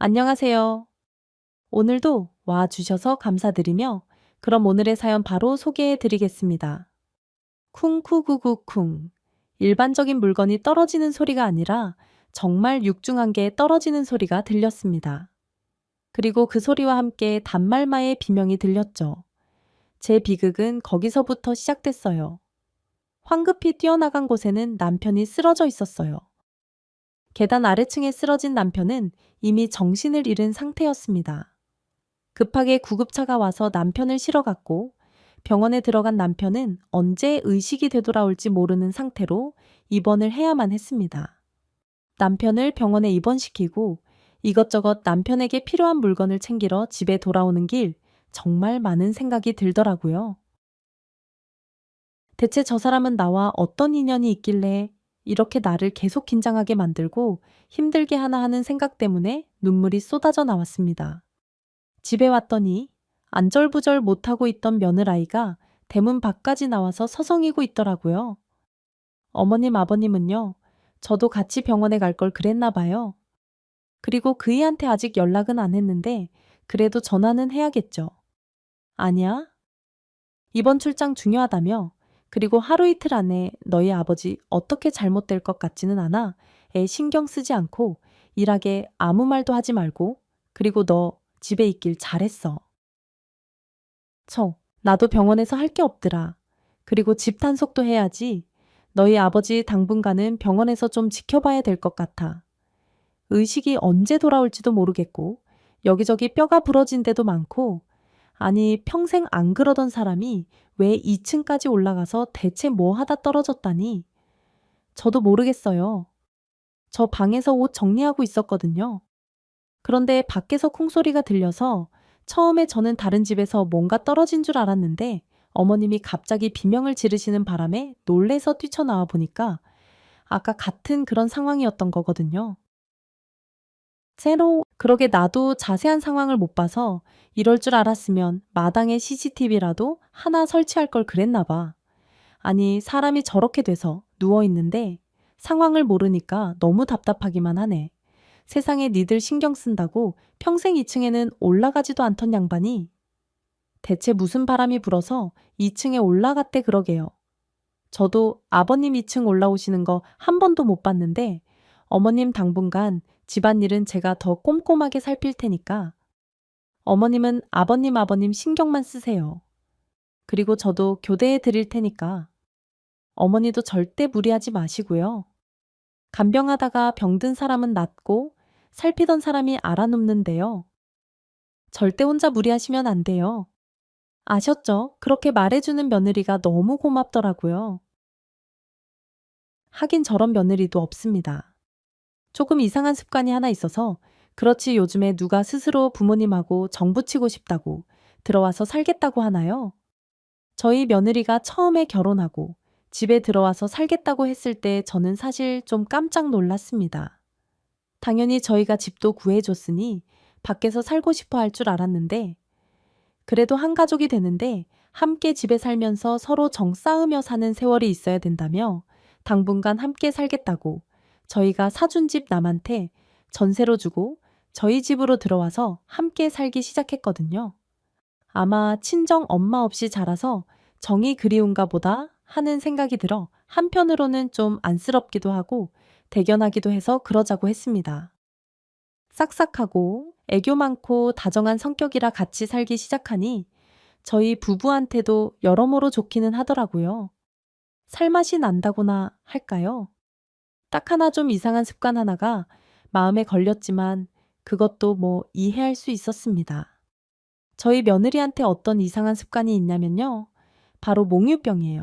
안녕하세요. 오늘도 와주셔서 감사드리며, 그럼 오늘의 사연 바로 소개해 드리겠습니다. 쿵쿠구구쿵. 일반적인 물건이 떨어지는 소리가 아니라 정말 육중한 게 떨어지는 소리가 들렸습니다. 그리고 그 소리와 함께 단말마의 비명이 들렸죠. 제 비극은 거기서부터 시작됐어요. 황급히 뛰어나간 곳에는 남편이 쓰러져 있었어요. 계단 아래층에 쓰러진 남편은 이미 정신을 잃은 상태였습니다. 급하게 구급차가 와서 남편을 실어갔고, 병원에 들어간 남편은 언제 의식이 되돌아올지 모르는 상태로 입원을 해야만 했습니다. 남편을 병원에 입원시키고 이것저것 남편에게 필요한 물건을 챙기러 집에 돌아오는 길, 정말 많은 생각이 들더라고요. 대체 저 사람은 나와 어떤 인연이 있길래 이렇게 나를 계속 긴장하게 만들고 힘들게 하나 하는 생각 때문에 눈물이 쏟아져 나왔습니다. 집에 왔더니 안절부절 못하고 있던 며느라이가 대문 밖까지 나와서 서성이고 있더라고요. 어머님, 아버님은요, 저도 같이 병원에 갈 걸 그랬나 봐요. 그리고 그이한테 아직 연락은 안 했는데, 그래도 전화는 해야겠죠. 아니야? 이번 출장 중요하다며? 그리고 하루 이틀 안에 너희 아버지 어떻게 잘못될 것 같지는 않아? 애 신경 쓰지 않고 일하게 아무 말도 하지 말고, 그리고 너 집에 있길 잘했어. 나도 병원에서 할 게 없더라. 그리고 집 단속도 해야지. 너희 아버지 당분간은 병원에서 좀 지켜봐야 될 것 같아. 의식이 언제 돌아올지도 모르겠고, 여기저기 뼈가 부러진 데도 많고, 아니, 평생 안 그러던 사람이 왜 2층까지 올라가서 대체 뭐 하다 떨어졌다니? 저도 모르겠어요. 저 방에서 옷 정리하고 있었거든요. 그런데 밖에서 콩소리가 들려서 처음에 저는 다른 집에서 뭔가 떨어진 줄 알았는데 어머님이 갑자기 비명을 지르시는 바람에 놀래서 뛰쳐나와 보니까 아까 같은 그런 상황이었던 거거든요. 그러게 나도 자세한 상황을 못 봐서 이럴 줄 알았으면 마당에 CCTV라도 하나 설치할 걸 그랬나 봐. 아니, 사람이 저렇게 돼서 누워 있는데 상황을 모르니까 너무 답답하기만 하네. 세상에 니들 신경 쓴다고 평생 2층에는 올라가지도 않던 양반이 대체 무슨 바람이 불어서 2층에 올라갔대 그러게요. 저도 아버님 2층 올라오시는 거 한 번도 못 봤는데 어머님 당분간 집안일은 제가 더 꼼꼼하게 살필 테니까 어머님은 아버님 신경만 쓰세요. 그리고 저도 교대해 드릴 테니까 어머니도 절대 무리하지 마시고요. 간병하다가 병든 사람은 낫고 살피던 사람이 알아눕는데요. 절대 혼자 무리하시면 안 돼요. 아셨죠? 그렇게 말해주는 며느리가 너무 고맙더라고요. 하긴 저런 며느리도 없습니다. 조금 이상한 습관이 하나 있어서 그렇지 요즘에 누가 스스로 부모님하고 정붙이고 싶다고 들어와서 살겠다고 하나요? 저희 며느리가 처음에 결혼하고 집에 들어와서 살겠다고 했을 때 저는 사실 좀 깜짝 놀랐습니다. 당연히 저희가 집도 구해줬으니 밖에서 살고 싶어 할 줄 알았는데 그래도 한 가족이 되는데 함께 집에 살면서 서로 정 쌓으며 사는 세월이 있어야 된다며 당분간 함께 살겠다고 저희가 사준 집 남한테 전세로 주고 저희 집으로 들어와서 함께 살기 시작했거든요. 아마 친정 엄마 없이 자라서 정이 그리운가 보다 하는 생각이 들어 한편으로는 좀 안쓰럽기도 하고 대견하기도 해서 그러자고 했습니다. 싹싹하고 애교 많고 다정한 성격이라 같이 살기 시작하니 저희 부부한테도 여러모로 좋기는 하더라고요. 살맛이 난다고나 할까요? 딱 하나 좀 이상한 습관 하나가 마음에 걸렸지만 그것도 뭐 이해할 수 있었습니다. 저희 며느리한테 어떤 이상한 습관이 있냐면요. 바로 몽유병이에요.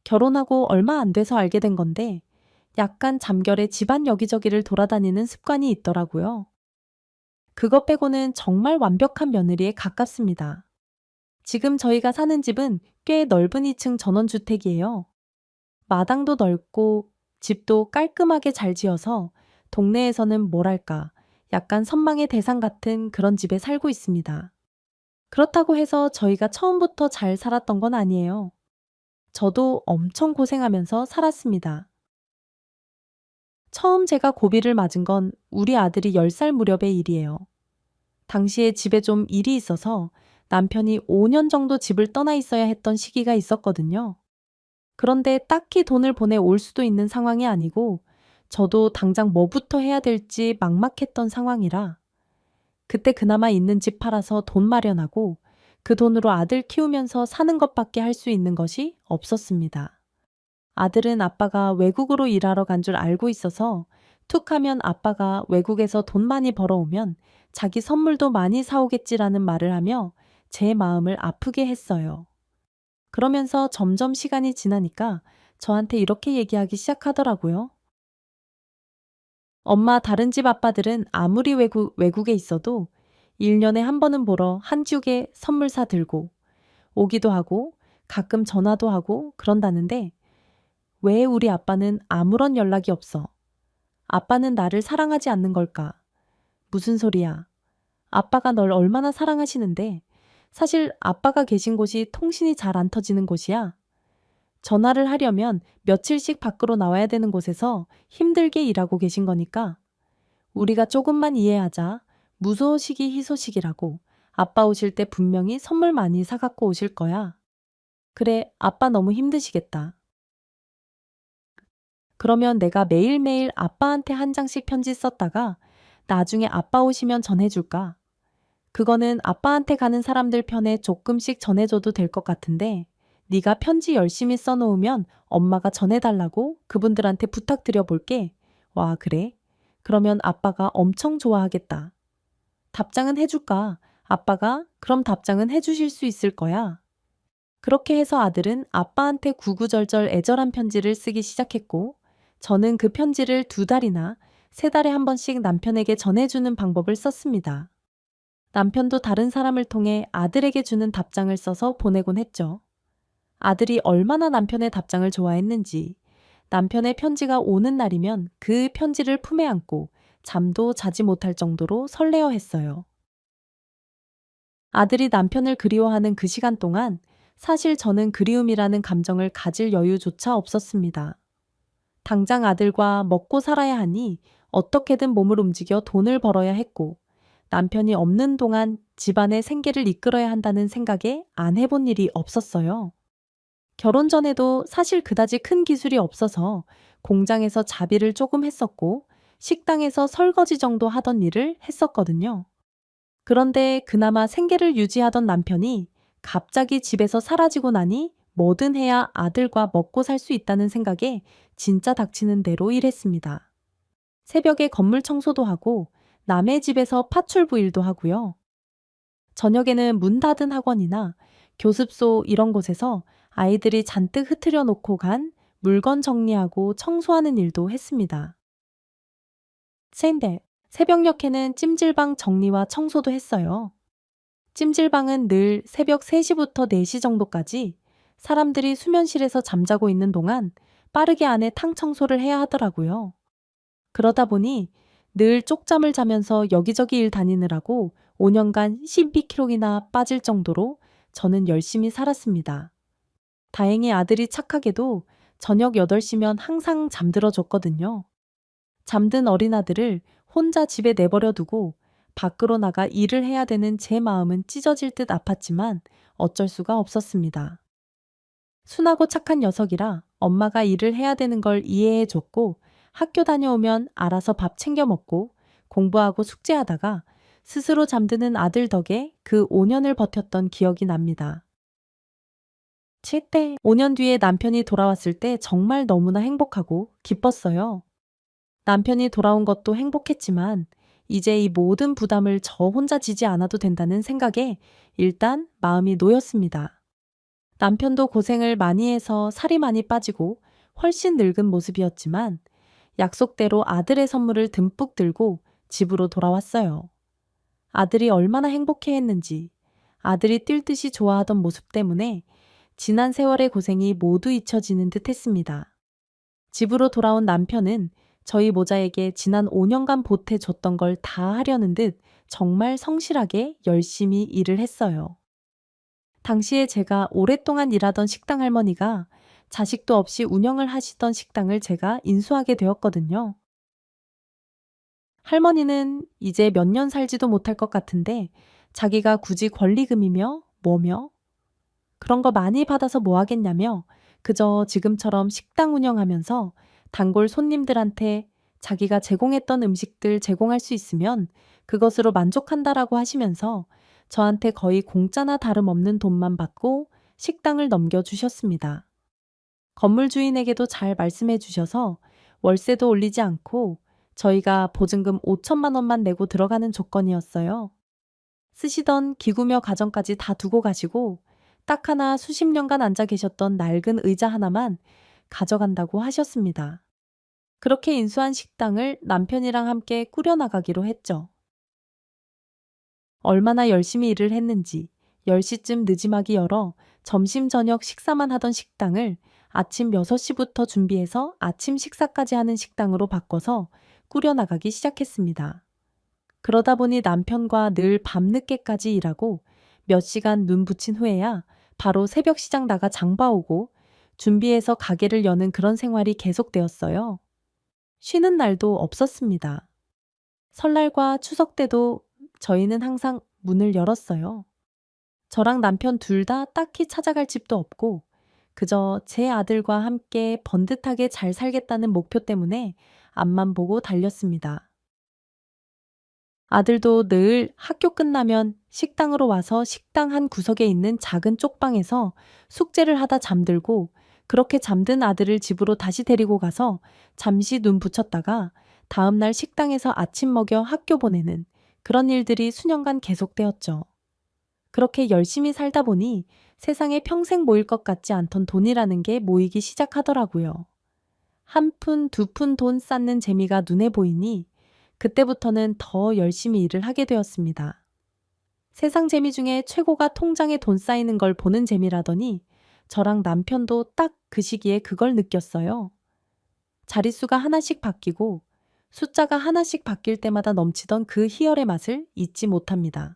결혼하고 얼마 안 돼서 알게 된 건데 약간 잠결에 집안 여기저기를 돌아다니는 습관이 있더라고요. 그것 빼고는 정말 완벽한 며느리에 가깝습니다. 지금 저희가 사는 집은 꽤 넓은 2층 전원주택이에요. 마당도 넓고 집도 깔끔하게 잘 지어서 동네에서는 뭐랄까 약간 선망의 대상 같은 그런 집에 살고 있습니다. 그렇다고 해서 저희가 처음부터 잘 살았던 건 아니에요. 저도 엄청 고생하면서 살았습니다. 처음 제가 고비를 맞은 건 우리 아들이 10살 무렵의 일이에요. 당시에 집에 좀 일이 있어서 남편이 5년 정도 집을 떠나 있어야 했던 시기가 있었거든요. 그런데 딱히 돈을 보내 올 수도 있는 상황이 아니고 저도 당장 뭐부터 해야 될지 막막했던 상황이라 그때 그나마 있는 집 팔아서 돈 마련하고 그 돈으로 아들 키우면서 사는 것밖에 할 수 있는 것이 없었습니다. 아들은 아빠가 외국으로 일하러 간 줄 알고 있어서 툭 하면 아빠가 외국에서 돈 많이 벌어오면 자기 선물도 많이 사오겠지라는 말을 하며 제 마음을 아프게 했어요. 그러면서 점점 시간이 지나니까 저한테 이렇게 얘기하기 시작하더라고요. 엄마, 다른 집 아빠들은 아무리 외국에 있어도 1년에 한 번은 보러 한국에 선물 사 들고 오기도 하고 가끔 전화도 하고 그런다는데 왜 우리 아빠는 아무런 연락이 없어? 아빠는 나를 사랑하지 않는 걸까? 무슨 소리야? 아빠가 널 얼마나 사랑하시는데 사실 아빠가 계신 곳이 통신이 잘 안 터지는 곳이야. 전화를 하려면 며칠씩 밖으로 나와야 되는 곳에서 힘들게 일하고 계신 거니까 우리가 조금만 이해하자. 무소식이 희소식이라고. 아빠 오실 때 분명히 선물 많이 사갖고 오실 거야. 그래, 아빠 너무 힘드시겠다. 그러면 내가 매일매일 아빠한테 한 장씩 편지 썼다가 나중에 아빠 오시면 전해줄까? 그거는 아빠한테 가는 사람들 편에 조금씩 전해줘도 될 것 같은데 네가 편지 열심히 써놓으면 엄마가 전해달라고 그분들한테 부탁드려 볼게. 와, 그래? 그러면 아빠가 엄청 좋아하겠다. 답장은 해줄까? 아빠가 그럼 답장은 해주실 수 있을 거야. 그렇게 해서 아들은 아빠한테 구구절절 애절한 편지를 쓰기 시작했고 저는 그 편지를 2달이나 3달에 한 번씩 남편에게 전해주는 방법을 썼습니다. 남편도 다른 사람을 통해 아들에게 주는 답장을 써서 보내곤 했죠. 아들이 얼마나 남편의 답장을 좋아했는지 남편의 편지가 오는 날이면 그 편지를 품에 안고 잠도 자지 못할 정도로 설레어 했어요. 아들이 남편을 그리워하는 그 시간 동안 사실 저는 그리움이라는 감정을 가질 여유조차 없었습니다. 당장 아들과 먹고 살아야 하니 어떻게든 몸을 움직여 돈을 벌어야 했고 남편이 없는 동안 집안의 생계를 이끌어야 한다는 생각에 안 해본 일이 없었어요. 결혼 전에도 사실 그다지 큰 기술이 없어서 공장에서 자비를 조금 했었고 식당에서 설거지 정도 하던 일을 했었거든요. 그런데 그나마 생계를 유지하던 남편이 갑자기 집에서 사라지고 나니 뭐든 해야 아들과 먹고 살 수 있다는 생각에 진짜 닥치는 대로 일했습니다. 새벽에 건물 청소도 하고 남의 집에서 파출부 일도 하고요. 저녁에는 문 닫은 학원이나 교습소 이런 곳에서 아이들이 잔뜩 흐트려 놓고 간 물건 정리하고 청소하는 일도 했습니다. 샌데 새벽녘에는 찜질방 정리와 청소도 했어요. 찜질방은 늘 새벽 3시부터 4시 정도까지 사람들이 수면실에서 잠자고 있는 동안 빠르게 안에 탕 청소를 해야 하더라고요. 그러다 보니 늘 쪽잠을 자면서 여기저기 일 다니느라고 5년간 12kg나 빠질 정도로 저는 열심히 살았습니다. 다행히 아들이 착하게도 저녁 8시면 항상 잠들어 줬거든요. 잠든 어린 아들을 혼자 집에 내버려 두고 밖으로 나가 일을 해야 되는 제 마음은 찢어질 듯 아팠지만 어쩔 수가 없었습니다. 순하고 착한 녀석이라 엄마가 일을 해야 되는 걸 이해해 줬고 학교 다녀오면 알아서 밥 챙겨 먹고 공부하고 숙제하다가 스스로 잠드는 아들 덕에 그 5년을 버텼던 기억이 납니다. 7대 5년 뒤에 남편이 돌아왔을 때 정말 너무나 행복하고 기뻤어요. 남편이 돌아온 것도 행복했지만 이제 이 모든 부담을 저 혼자 지지 않아도 된다는 생각에 일단 마음이 놓였습니다. 남편도 고생을 많이 해서 살이 많이 빠지고 훨씬 늙은 모습이었지만 약속대로 아들의 선물을 듬뿍 들고 집으로 돌아왔어요. 아들이 얼마나 행복해 했는지 아들이 뛸 듯이 좋아하던 모습 때문에 지난 세월의 고생이 모두 잊혀지는 듯 했습니다. 집으로 돌아온 남편은 저희 모자에게 지난 5년간 보태줬던 걸 다 하려는 듯 정말 성실하게 열심히 일을 했어요. 당시에 제가 오랫동안 일하던 식당 할머니가 자식도 없이 운영을 하시던 식당을 제가 인수하게 되었거든요. 할머니는 이제 몇 년 살지도 못할 것 같은데 자기가 굳이 권리금이며 뭐며 그런 거 많이 받아서 뭐 하겠냐며 그저 지금처럼 식당 운영하면서 단골 손님들한테 자기가 제공했던 음식들 제공할 수 있으면 그것으로 만족한다라고 하시면서 저한테 거의 공짜나 다름없는 돈만 받고 식당을 넘겨주셨습니다. 건물 주인에게도 잘 말씀해 주셔서 월세도 올리지 않고 저희가 보증금 5천만 원만 내고 들어가는 조건이었어요. 쓰시던 기구며 가전까지 다 두고 가시고 딱 하나 수십 년간 앉아 계셨던 낡은 의자 하나만 가져간다고 하셨습니다. 그렇게 인수한 식당을 남편이랑 함께 꾸려나가기로 했죠. 얼마나 열심히 일을 했는지 10시쯤 늦지막이 열어 점심 저녁 식사만 하던 식당을 아침 6시부터 준비해서 아침 식사까지 하는 식당으로 바꿔서 꾸려나가기 시작했습니다. 그러다 보니 남편과 늘 밤늦게까지 일하고 몇 시간 눈 붙인 후에야 바로 새벽 시장 나가 장 봐오고 준비해서 가게를 여는 그런 생활이 계속되었어요. 쉬는 날도 없었습니다. 설날과 추석 때도 저희는 항상 문을 열었어요. 저랑 남편 둘 다 딱히 찾아갈 집도 없고 그저 제 아들과 함께 번듯하게 잘 살겠다는 목표 때문에 앞만 보고 달렸습니다. 아들도 늘 학교 끝나면 식당으로 와서 식당 한 구석에 있는 작은 쪽방에서 숙제를 하다 잠들고 그렇게 잠든 아들을 집으로 다시 데리고 가서 잠시 눈 붙였다가 다음날 식당에서 아침 먹여 학교 보내는 그런 일들이 수년간 계속되었죠. 그렇게 열심히 살다 보니 세상에 평생 모일 것 같지 않던 돈이라는 게 모이기 시작하더라고요. 한 푼, 두 푼 돈 쌓는 재미가 눈에 보이니 그때부터는 더 열심히 일을 하게 되었습니다. 세상 재미 중에 최고가 통장에 돈 쌓이는 걸 보는 재미라더니 저랑 남편도 딱 그 시기에 그걸 느꼈어요. 자릿수가 하나씩 바뀌고 숫자가 하나씩 바뀔 때마다 넘치던 그 희열의 맛을 잊지 못합니다.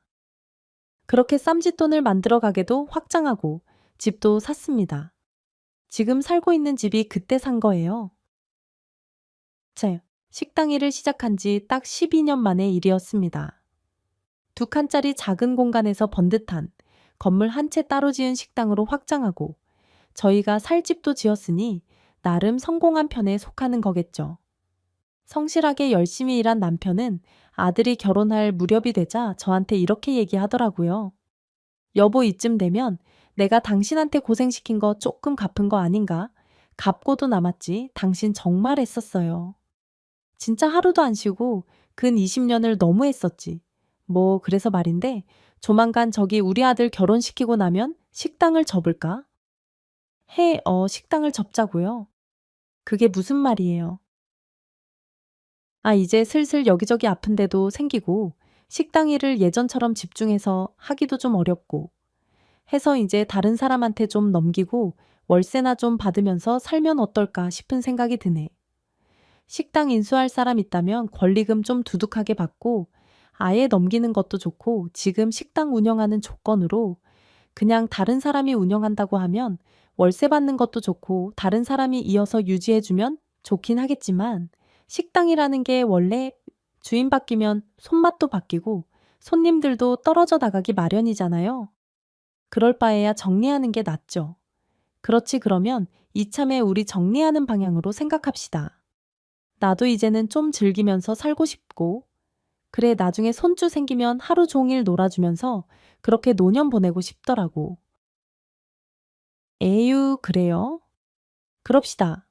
그렇게 쌈짓돈을 만들어 가게도 확장하고 집도 샀습니다. 지금 살고 있는 집이 그때 산 거예요. 제 식당 일을 시작한 지 딱 12년 만의 일이었습니다. 두 칸짜리 작은 공간에서 번듯한 건물 한 채 따로 지은 식당으로 확장하고 저희가 살 집도 지었으니 나름 성공한 편에 속하는 거겠죠. 성실하게 열심히 일한 남편은 아들이 결혼할 무렵이 되자 저한테 이렇게 얘기하더라고요. 여보, 이쯤 되면 내가 당신한테 고생시킨 거 조금 갚은 거 아닌가? 갚고도 남았지. 당신 정말 애썼어요. 진짜 하루도 안 쉬고 근 20년을 너무 했었지. 뭐 그래서 말인데 조만간 저기 우리 아들 결혼시키고 나면 식당을 접을까? 식당을 접자고요. 그게 무슨 말이에요? 이제 슬슬 여기저기 아픈데도 생기고 식당 일을 예전처럼 집중해서 하기도 좀 어렵고 해서 이제 다른 사람한테 좀 넘기고 월세나 좀 받으면서 살면 어떨까 싶은 생각이 드네. 식당 인수할 사람 있다면 권리금 좀 두둑하게 받고 아예 넘기는 것도 좋고 지금 식당 운영하는 조건으로 그냥 다른 사람이 운영한다고 하면 월세 받는 것도 좋고 다른 사람이 이어서 유지해주면 좋긴 하겠지만 식당이라는 게 원래 주인 바뀌면 손맛도 바뀌고 손님들도 떨어져 나가기 마련이잖아요. 그럴 바에야 정리하는 게 낫죠. 그렇지 그러면 이참에 우리 정리하는 방향으로 생각합시다. 나도 이제는 좀 즐기면서 살고 싶고 그래 나중에 손주 생기면 하루 종일 놀아주면서 그렇게 노년 보내고 싶더라고. 에휴 그래요? 그럽시다.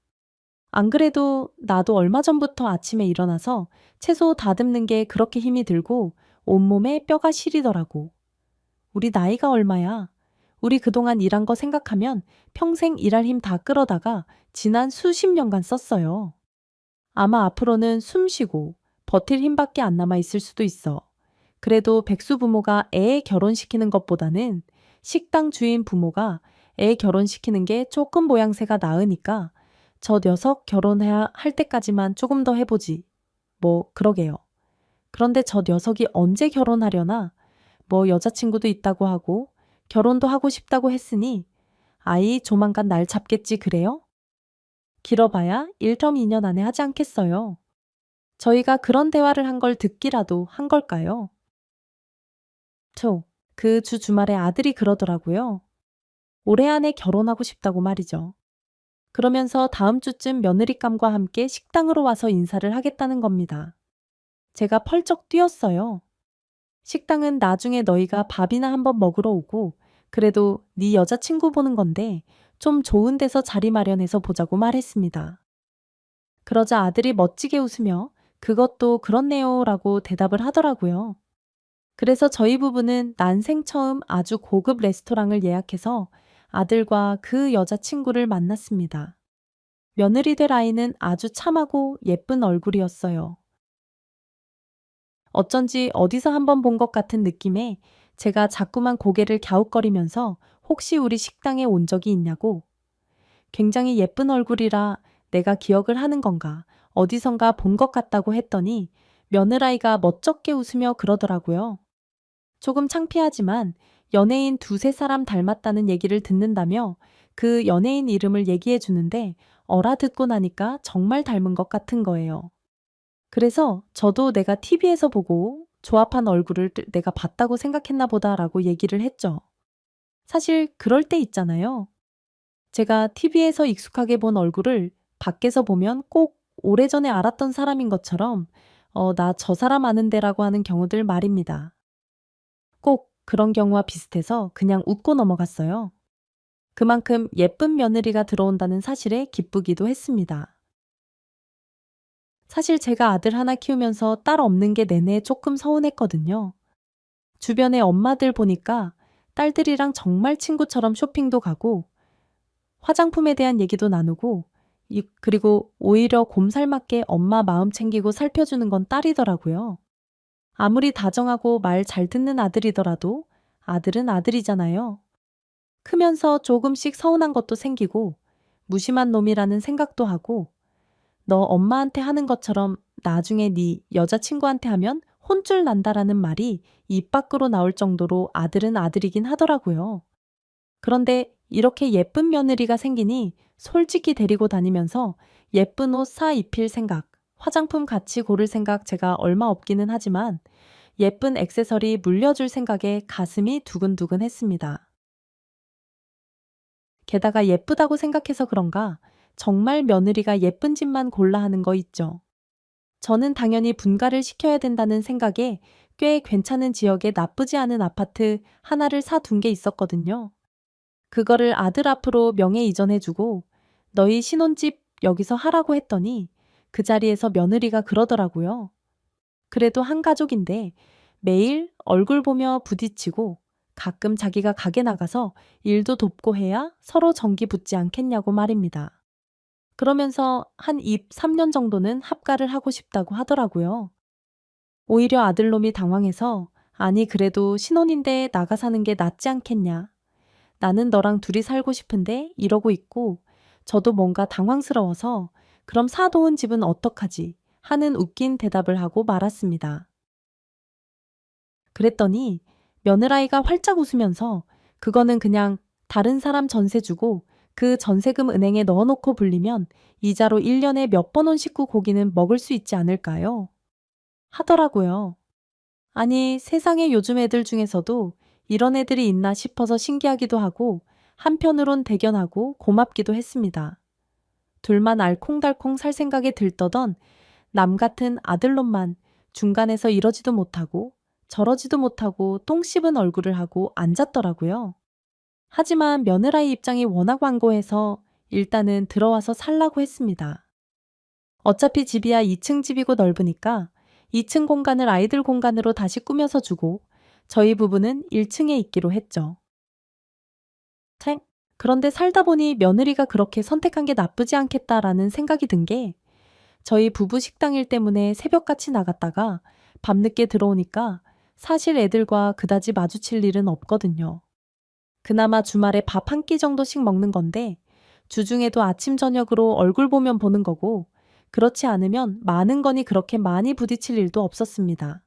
안 그래도 나도 얼마 전부터 아침에 일어나서 채소 다듬는 게 그렇게 힘이 들고 온몸에 뼈가 시리더라고. 우리 나이가 얼마야? 우리 그동안 일한 거 생각하면 평생 일할 힘 다 끌어다가 지난 수십 년간 썼어요. 아마 앞으로는 숨 쉬고 버틸 힘밖에 안 남아 있을 수도 있어. 그래도 백수 부모가 애 결혼시키는 것보다는 식당 주인 부모가 애 결혼시키는 게 조금 모양새가 나으니까 저 녀석 결혼해야 할 때까지만 조금 더 해보지. 뭐 그러게요. 그런데 저 녀석이 언제 결혼하려나? 뭐 여자친구도 있다고 하고 결혼도 하고 싶다고 했으니 아이 조만간 날 잡겠지 그래요? 길어봐야 1.2년 안에 하지 않겠어요. 저희가 그런 대화를 한 걸 듣기라도 한 걸까요? 그 주말에 아들이 그러더라고요. 올해 안에 결혼하고 싶다고 말이죠. 그러면서 다음 주쯤 며느리감과 함께 식당으로 와서 인사를 하겠다는 겁니다. 제가 펄쩍 뛰었어요. 식당은 나중에 너희가 밥이나 한번 먹으러 오고, 그래도 네 여자친구 보는 건데 좀 좋은 데서 자리 마련해서 보자고 말했습니다. 그러자 아들이 멋지게 웃으며 그것도 그렇네요 라고 대답을 하더라고요. 그래서 저희 부부는 난생 처음 아주 고급 레스토랑을 예약해서 아들과 그 여자친구를 만났습니다. 며느리 될 아이는 아주 참하고 예쁜 얼굴이었어요. 어쩐지 어디서 한번 본 것 같은 느낌에 제가 자꾸만 고개를 갸웃거리면서 혹시 우리 식당에 온 적이 있냐고, 굉장히 예쁜 얼굴이라 내가 기억을 하는 건가, 어디선가 본 것 같다고 했더니 며느라이가 멋쩍게 웃으며 그러더라고요. 조금 창피하지만 연예인 두세 사람 닮았다는 얘기를 듣는다며 그 연예인 이름을 얘기해 주는데 알아듣고 나니까 정말 닮은 것 같은 거예요. 그래서 저도 내가 TV에서 보고 조합한 얼굴을 내가 봤다고 생각했나 보다라고 얘기를 했죠. 사실 그럴 때 있잖아요. 제가 TV에서 익숙하게 본 얼굴을 밖에서 보면 꼭 오래전에 알았던 사람인 것처럼 나 저 사람 아는데라고 하는 경우들 말입니다. 꼭 그런 경우와 비슷해서 그냥 웃고 넘어갔어요. 그만큼 예쁜 며느리가 들어온다는 사실에 기쁘기도 했습니다. 사실 제가 아들 하나 키우면서 딸 없는 게 내내 조금 서운했거든요. 주변에 엄마들 보니까 딸들이랑 정말 친구처럼 쇼핑도 가고 화장품에 대한 얘기도 나누고 그리고 오히려 곰살맞게 엄마 마음 챙기고 살펴주는 건 딸이더라고요. 아무리 다정하고 말 잘 듣는 아들이더라도 아들은 아들이잖아요. 크면서 조금씩 서운한 것도 생기고 무심한 놈이라는 생각도 하고 너 엄마한테 하는 것처럼 나중에 네 여자친구한테 하면 혼쭐 난다라는 말이 입 밖으로 나올 정도로 아들은 아들이긴 하더라고요. 그런데 이렇게 예쁜 며느리가 생기니 솔직히 데리고 다니면서 예쁜 옷 사 입힐 생각, 화장품 같이 고를 생각 제가 얼마 없기는 하지만 예쁜 액세서리 물려줄 생각에 가슴이 두근두근 했습니다. 게다가 예쁘다고 생각해서 그런가 정말 며느리가 예쁜 집만 골라 하는 거 있죠. 저는 당연히 분가를 시켜야 된다는 생각에 꽤 괜찮은 지역에 나쁘지 않은 아파트 하나를 사둔 게 있었거든요. 그거를 아들 앞으로 명예 이전해주고 너희 신혼집 여기서 하라고 했더니 그 자리에서 며느리가 그러더라고요. 그래도 한 가족인데 매일 얼굴 보며 부딪히고 가끔 자기가 가게 나가서 일도 돕고 해야 서로 정기 붙지 않겠냐고 말입니다. 그러면서 한 3년 정도는 합가를 하고 싶다고 하더라고요. 오히려 아들놈이 당황해서 아니 그래도 신혼인데 나가 사는 게 낫지 않겠냐. 나는 너랑 둘이 살고 싶은데 이러고 있고 저도 뭔가 당황스러워서 그럼 사놓은 집은 어떡하지 하는 웃긴 대답을 하고 말았습니다. 그랬더니 며느라이가 활짝 웃으면서 그거는 그냥 다른 사람 전세 주고 그 전세금 은행에 넣어놓고 불리면 이자로 1년에 몇 번 온 식구 고기는 먹을 수 있지 않을까요? 하더라고요. 아니 세상에 요즘 애들 중에서도 이런 애들이 있나 싶어서 신기하기도 하고 한편으론 대견하고 고맙기도 했습니다. 둘만 알콩달콩 살 생각에 들떠던 남 같은 아들놈만 중간에서 이러지도 못하고 저러지도 못하고 똥 씹은 얼굴을 하고 앉았더라고요. 하지만 며느라이 입장이 워낙 완고해서 일단은 들어와서 살라고 했습니다. 어차피 집이야 2층 집이고 넓으니까 2층 공간을 아이들 공간으로 다시 꾸며서 주고 저희 부부는 1층에 있기로 했죠. 그런데 살다 보니 며느리가 그렇게 선택한 게 나쁘지 않겠다라는 생각이 든 게 저희 부부 식당 일 때문에 새벽같이 나갔다가 밤늦게 들어오니까 사실 애들과 그다지 마주칠 일은 없거든요. 그나마 주말에 밥 한 끼 정도씩 먹는 건데 주중에도 아침 저녁으로 얼굴 보면 보는 거고 그렇지 않으면 많은 거니 그렇게 많이 부딪힐 일도 없었습니다.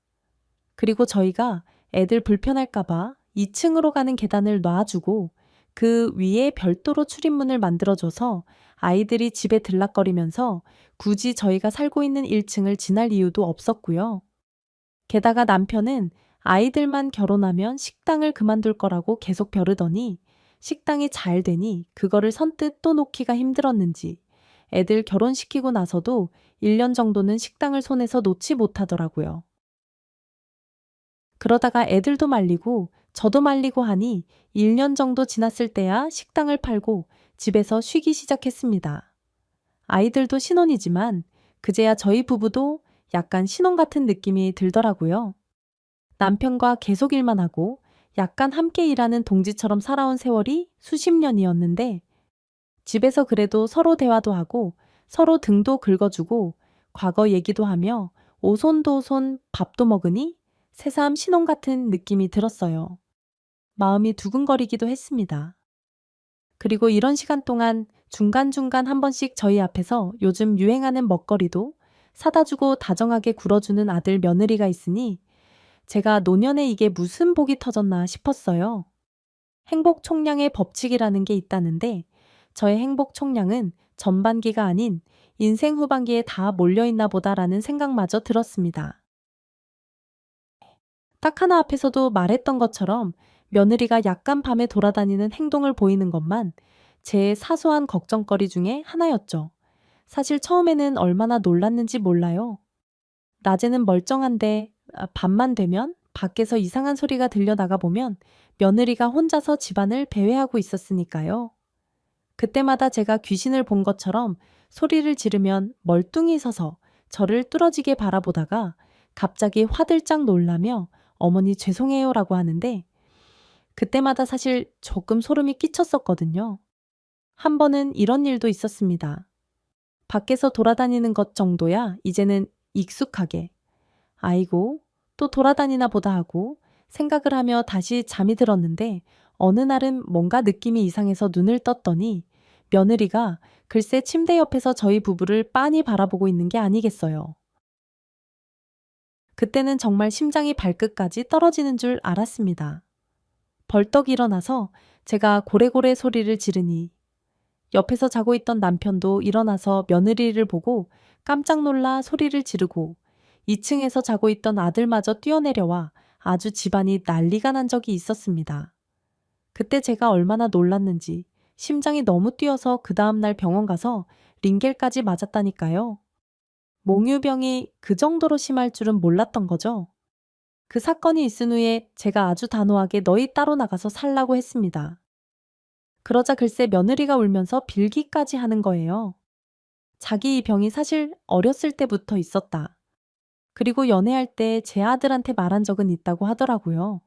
그리고 저희가 애들 불편할까봐 2층으로 가는 계단을 놔주고 그 위에 별도로 출입문을 만들어줘서 아이들이 집에 들락거리면서 굳이 저희가 살고 있는 1층을 지날 이유도 없었고요. 게다가 남편은 아이들만 결혼하면 식당을 그만둘 거라고 계속 벼르더니 식당이 잘 되니 그거를 선뜻 또 놓기가 힘들었는지 애들 결혼시키고 나서도 1년 정도는 식당을 손에서 놓지 못하더라고요. 그러다가 애들도 말리고 저도 말리고 하니 1년 정도 지났을 때야 식당을 팔고 집에서 쉬기 시작했습니다. 아이들도 신혼이지만 그제야 저희 부부도 약간 신혼 같은 느낌이 들더라고요. 남편과 계속 일만 하고 약간 함께 일하는 동지처럼 살아온 세월이 수십 년이었는데 집에서 그래도 서로 대화도 하고 서로 등도 긁어주고 과거 얘기도 하며 오손도손 밥도 먹으니 새삼 신혼 같은 느낌이 들었어요. 마음이 두근거리기도 했습니다. 그리고 이런 시간 동안 중간중간 한 번씩 저희 앞에서 요즘 유행하는 먹거리도 사다 주고 다정하게 굴어주는 아들 며느리가 있으니 제가 노년에 이게 무슨 복이 터졌나 싶었어요. 행복 총량의 법칙이라는 게 있다는데 저의 행복 총량은 전반기가 아닌 인생 후반기에 다 몰려있나 보다라는 생각마저 들었습니다. 딱 하나 앞에서도 말했던 것처럼 며느리가 약간 밤에 돌아다니는 행동을 보이는 것만 제 사소한 걱정거리 중에 하나였죠. 사실 처음에는 얼마나 놀랐는지 몰라요. 낮에는 멀쩡한데 밤만 되면 밖에서 이상한 소리가 들려나가 보면 며느리가 혼자서 집안을 배회하고 있었으니까요. 그때마다 제가 귀신을 본 것처럼 소리를 지르면 멀뚱히 서서 저를 뚫어지게 바라보다가 갑자기 화들짝 놀라며 어머니 죄송해요라고 하는데 그때마다 사실 조금 소름이 끼쳤었거든요. 한 번은 이런 일도 있었습니다. 밖에서 돌아다니는 것 정도야 이제는 익숙하게 아이고 또 돌아다니나 보다 하고 생각을 하며 다시 잠이 들었는데 어느 날은 뭔가 느낌이 이상해서 눈을 떴더니 며느리가 글쎄 침대 옆에서 저희 부부를 빤히 바라보고 있는 게 아니겠어요. 그때는 정말 심장이 발끝까지 떨어지는 줄 알았습니다. 벌떡 일어나서 제가 고래고래 소리를 지르니 옆에서 자고 있던 남편도 일어나서 며느리를 보고 깜짝 놀라 소리를 지르고 2층에서 자고 있던 아들마저 뛰어내려와 아주 집안이 난리가 난 적이 있었습니다. 그때 제가 얼마나 놀랐는지 심장이 너무 뛰어서 그 다음날 병원 가서 링겔까지 맞았다니까요. 몽유병이 그 정도로 심할 줄은 몰랐던 거죠. 그 사건이 있은 후에 제가 아주 단호하게 너희 따로 나가서 살라고 했습니다. 그러자 글쎄 며느리가 울면서 빌기까지 하는 거예요. 자기 이 병이 사실 어렸을 때부터 있었다. 그리고 연애할 때 제 아들한테 말한 적은 있다고 하더라고요.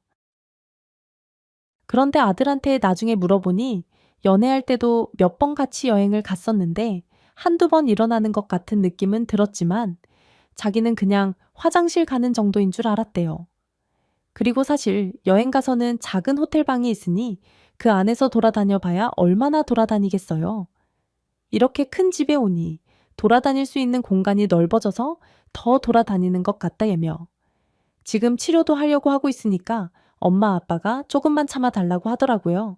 그런데 아들한테 나중에 물어보니 연애할 때도 몇 번 같이 여행을 갔었는데 한두 번 일어나는 것 같은 느낌은 들었지만 자기는 그냥 화장실 가는 정도인 줄 알았대요. 그리고 사실 여행 가서는 작은 호텔방이 있으니 그 안에서 돌아다녀 봐야 얼마나 돌아다니겠어요. 이렇게 큰 집에 오니 돌아다닐 수 있는 공간이 넓어져서 더 돌아다니는 것 같다며 지금 치료도 하려고 하고 있으니까 엄마 아빠가 조금만 참아 달라고 하더라고요.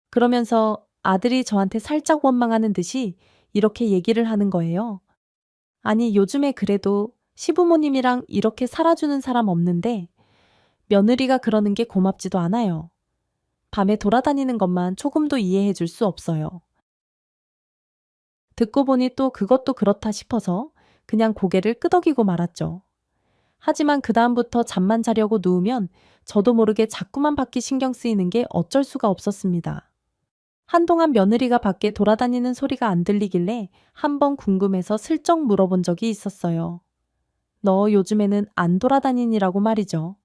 그러면서 아들이 저한테 살짝 원망하는 듯이 이렇게 얘기를 하는 거예요. 아니 요즘에 그래도 시부모님이랑 이렇게 살아주는 사람 없는데 며느리가 그러는 게 고맙지도 않아요. 밤에 돌아다니는 것만 조금도 이해해 줄 수 없어요. 듣고 보니 또 그것도 그렇다 싶어서 그냥 고개를 끄덕이고 말았죠. 하지만 그다음부터 잠만 자려고 누우면 저도 모르게 자꾸만 밖이 신경 쓰이는 게 어쩔 수가 없었습니다. 한동안 며느리가 밖에 돌아다니는 소리가 안 들리길래 한번 궁금해서 슬쩍 물어본 적이 있었어요. 너 요즘에는 안 돌아다니니라고 말이죠.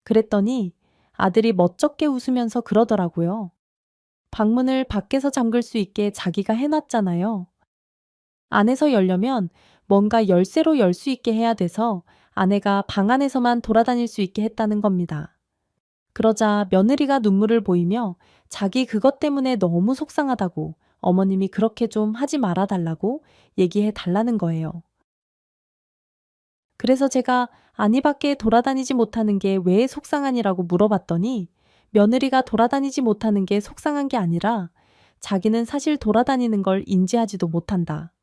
그랬더니 아들이 멋쩍게 웃으면서 그러더라고요. 방문을 밖에서 잠글 수 있게 자기가 해놨잖아요. 안에서 열려면 뭔가 열쇠로 열 수 있게 해야 돼서 아내가 방 안에서만 돌아다닐 수 있게 했다는 겁니다. 그러자 며느리가 눈물을 보이며 자기 그것 때문에 너무 속상하다고 어머님이 그렇게 좀 하지 말아 달라고 얘기해 달라는 거예요. 그래서 제가 아니 밖에 돌아다니지 못하는 게 왜 속상하니라고 물어봤더니 며느리가 돌아다니지 못하는 게 속상한 게 아니라 자기는 사실 돌아다니는 걸 인지하지도 못한다.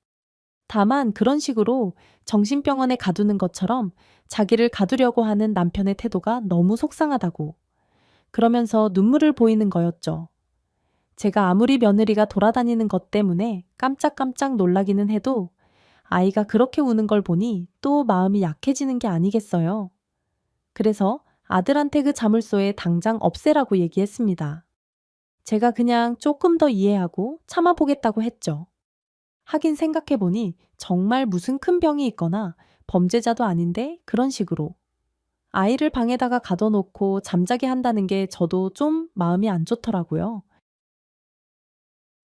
다만 그런 식으로 정신병원에 가두는 것처럼 자기를 가두려고 하는 남편의 태도가 너무 속상하다고. 그러면서 눈물을 보이는 거였죠. 제가 아무리 며느리가 돌아다니는 것 때문에 깜짝깜짝 놀라기는 해도 아이가 그렇게 우는 걸 보니 또 마음이 약해지는 게 아니겠어요. 그래서 아들한테 그 자물쇠 당장 없애라고 얘기했습니다. 제가 그냥 조금 더 이해하고 참아보겠다고 했죠. 하긴 생각해보니 정말 무슨 큰 병이 있거나 범죄자도 아닌데 그런 식으로 아이를 방에다가 가둬놓고 잠자게 한다는 게 저도 좀 마음이 안 좋더라고요.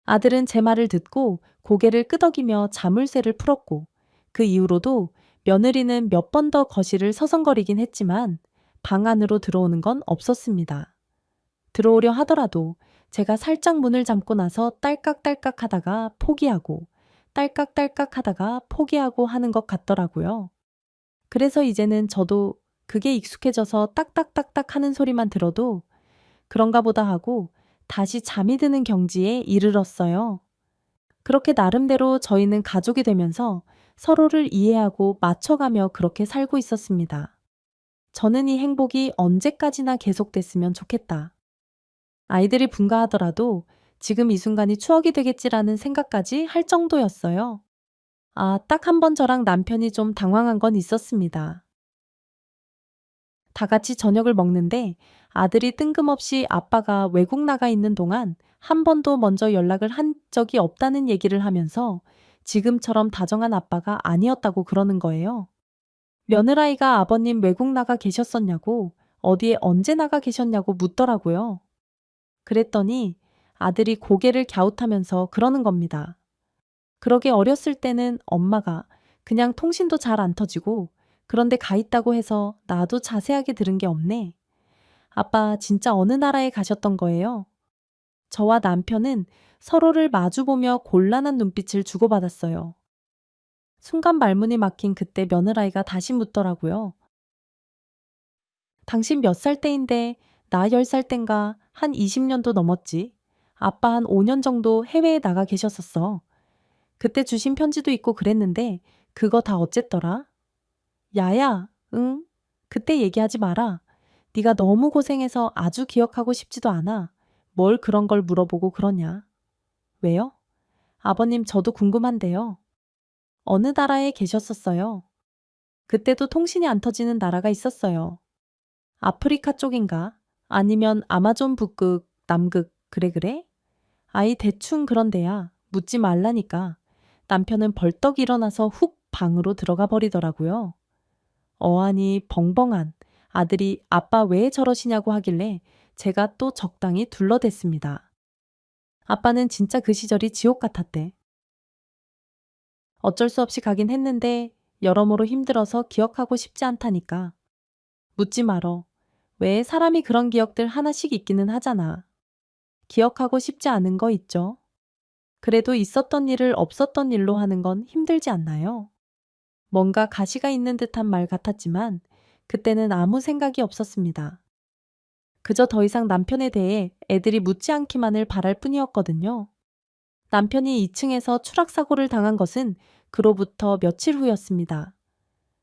아들은 제 말을 듣고 고개를 끄덕이며 자물쇠를 풀었고 그 이후로도 며느리는 몇 번 더 거실을 서성거리긴 했지만 방 안으로 들어오는 건 없었습니다. 들어오려 하더라도 제가 살짝 문을 잠고 나서 딸깍딸깍 하다가 포기하고 딸깍딸깍 하다가 포기하고 하는 것 같더라고요. 그래서 이제는 저도 그게 익숙해져서 딱딱딱딱 하는 소리만 들어도 그런가 보다 하고 다시 잠이 드는 경지에 이르렀어요. 그렇게 나름대로 저희는 가족이 되면서 서로를 이해하고 맞춰가며 그렇게 살고 있었습니다. 저는 이 행복이 언제까지나 계속됐으면 좋겠다. 아이들이 분가하더라도 지금 이 순간이 추억이 되겠지라는 생각까지 할 정도였어요. 아, 딱 한 번 저랑 남편이 좀 당황한 건 있었습니다. 다 같이 저녁을 먹는데 아들이 뜬금없이 아빠가 외국 나가 있는 동안 한 번도 먼저 연락을 한 적이 없다는 얘기를 하면서 지금처럼 다정한 아빠가 아니었다고 그러는 거예요. 며느라이가 아버님 외국 나가 계셨었냐고, 어디에 언제 나가 계셨냐고 묻더라고요. 그랬더니 아들이 고개를 갸웃하면서 그러는 겁니다. 그러게 어렸을 때는 엄마가 그냥 통신도 잘 안 터지고 그런데 가 있다고 해서 나도 자세하게 들은 게 없네. 아빠 진짜 어느 나라에 가셨던 거예요? 저와 남편은 서로를 마주보며 곤란한 눈빛을 주고받았어요. 순간 말문이 막힌 그때 며느라이가 다시 묻더라고요. 당신 몇 살 때인데 나 10살 땐가 한 20년도 넘었지. 아빠 한 5년 정도 해외에 나가 계셨었어. 그때 주신 편지도 있고 그랬는데 그거 다 어쨌더라? 야야, 응? 그때 얘기하지 마라. 네가 너무 고생해서 아주 기억하고 싶지도 않아. 뭘 그런 걸 물어보고 그러냐? 왜요? 아버님 저도 궁금한데요. 어느 나라에 계셨었어요? 그때도 통신이 안 터지는 나라가 있었어요. 아프리카 쪽인가? 아니면 아마존 북극, 남극, 그래? 아이 대충 그런 데야. 묻지 말라니까. 남편은 벌떡 일어나서 훅 방으로 들어가 버리더라고요. 어안이 벙벙한 아들이 아빠 왜 저러시냐고 하길래 제가 또 적당히 둘러댔습니다. 아빠는 진짜 그 시절이 지옥 같았대. 어쩔 수 없이 가긴 했는데 여러모로 힘들어서 기억하고 싶지 않다니까. 묻지 말어. 왜 사람이 그런 기억들 하나씩 있기는 하잖아. 기억하고 싶지 않은 거 있죠? 그래도 있었던 일을 없었던 일로 하는 건 힘들지 않나요? 뭔가 가시가 있는 듯한 말 같았지만 그때는 아무 생각이 없었습니다. 그저 더 이상 남편에 대해 애들이 묻지 않기만을 바랄 뿐이었거든요. 남편이 2층에서 추락사고를 당한 것은 그로부터 며칠 후였습니다.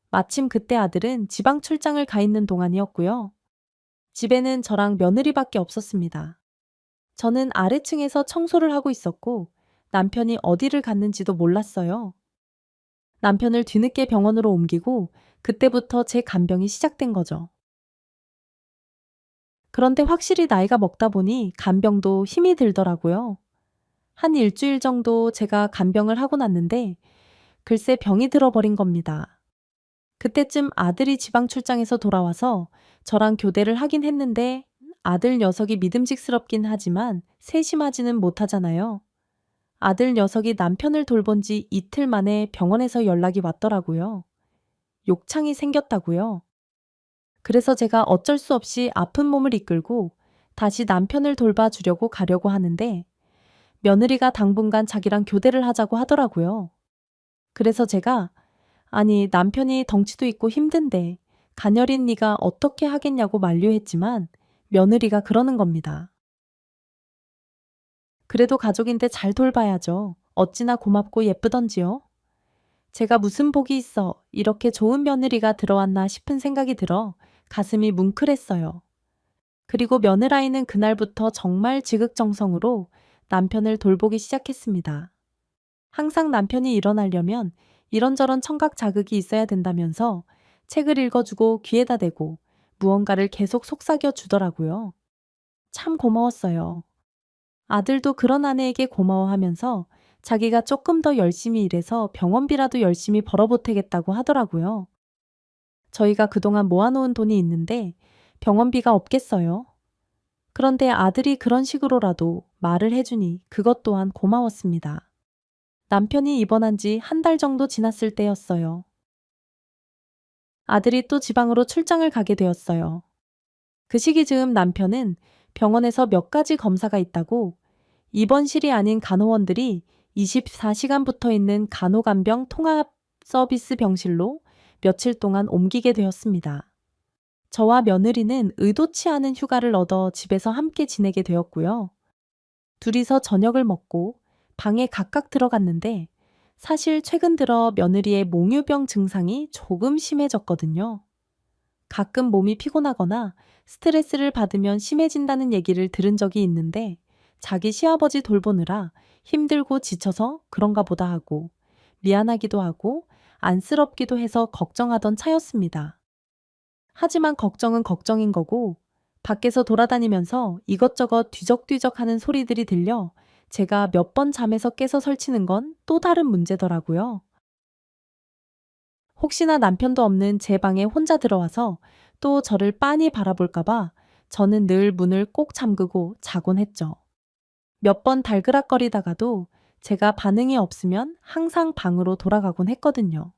마침 그때 아들은 지방 출장을 가 있는 동안이었고요. 집에는 저랑 며느리밖에 없었습니다. 저는 아래층에서 청소를 하고 있었고 남편이 어디를 갔는지도 몰랐어요. 남편을 뒤늦게 병원으로 옮기고 그때부터 제 간병이 시작된 거죠. 그런데 확실히 나이가 먹다 보니 간병도 힘이 들더라고요. 한 일주일 정도 제가 간병을 하고 났는데 글쎄 병이 들어버린 겁니다. 그때쯤 아들이 지방 출장에서 돌아와서 저랑 교대를 하긴 했는데 아들 녀석이 믿음직스럽긴 하지만 세심하지는 못하잖아요. 아들 녀석이 남편을 돌본 지 이틀 만에 병원에서 연락이 왔더라고요. 욕창이 생겼다고요. 그래서 제가 어쩔 수 없이 아픈 몸을 이끌고 다시 남편을 돌봐주려고 가려고 하는데 며느리가 당분간 자기랑 교대를 하자고 하더라고요. 그래서 제가 아니 남편이 덩치도 있고 힘든데 가녀린 네가 어떻게 하겠냐고 만류했지만 며느리가 그러는 겁니다. 그래도 가족인데 잘 돌봐야죠. 어찌나 고맙고 예쁘던지요. 제가 무슨 복이 있어 이렇게 좋은 며느리가 들어왔나 싶은 생각이 들어 가슴이 뭉클했어요. 그리고 며느라이는 그날부터 정말 지극정성으로 남편을 돌보기 시작했습니다. 항상 남편이 일어나려면 이런저런 청각 자극이 있어야 된다면서 책을 읽어주고 귀에다 대고 무언가를 계속 속삭여 주더라고요. 참 고마웠어요. 아들도 그런 아내에게 고마워하면서 자기가 조금 더 열심히 일해서 병원비라도 열심히 벌어보태겠다고 하더라고요. 저희가 그동안 모아놓은 돈이 있는데 병원비가 없겠어요. 그런데 아들이 그런 식으로라도 말을 해주니 그것 또한 고마웠습니다. 남편이 입원한 지 한 달 정도 지났을 때였어요. 아들이 또 지방으로 출장을 가게 되었어요. 그 시기 즈음 남편은 병원에서 몇 가지 검사가 있다고 입원실이 아닌 간호원들이 24시간 붙어 있는 간호간병 통합 서비스 병실로 며칠 동안 옮기게 되었습니다. 저와 며느리는 의도치 않은 휴가를 얻어 집에서 함께 지내게 되었고요. 둘이서 저녁을 먹고 방에 각각 들어갔는데 사실 최근 들어 며느리의 몽유병 증상이 조금 심해졌거든요. 가끔 몸이 피곤하거나 스트레스를 받으면 심해진다는 얘기를 들은 적이 있는데 자기 시아버지 돌보느라 힘들고 지쳐서 그런가 보다 하고 미안하기도 하고 안쓰럽기도 해서 걱정하던 차였습니다. 하지만 걱정은 걱정인 거고 밖에서 돌아다니면서 이것저것 뒤적뒤적 하는 소리들이 들려 제가 몇 번 잠에서 깨서 설치는 건 또 다른 문제더라고요. 혹시나 남편도 없는 제 방에 혼자 들어와서 또 저를 빤히 바라볼까봐 저는 늘 문을 꼭 잠그고 자곤 했죠. 몇 번 달그락거리다가도 제가 반응이 없으면 항상 방으로 돌아가곤 했거든요.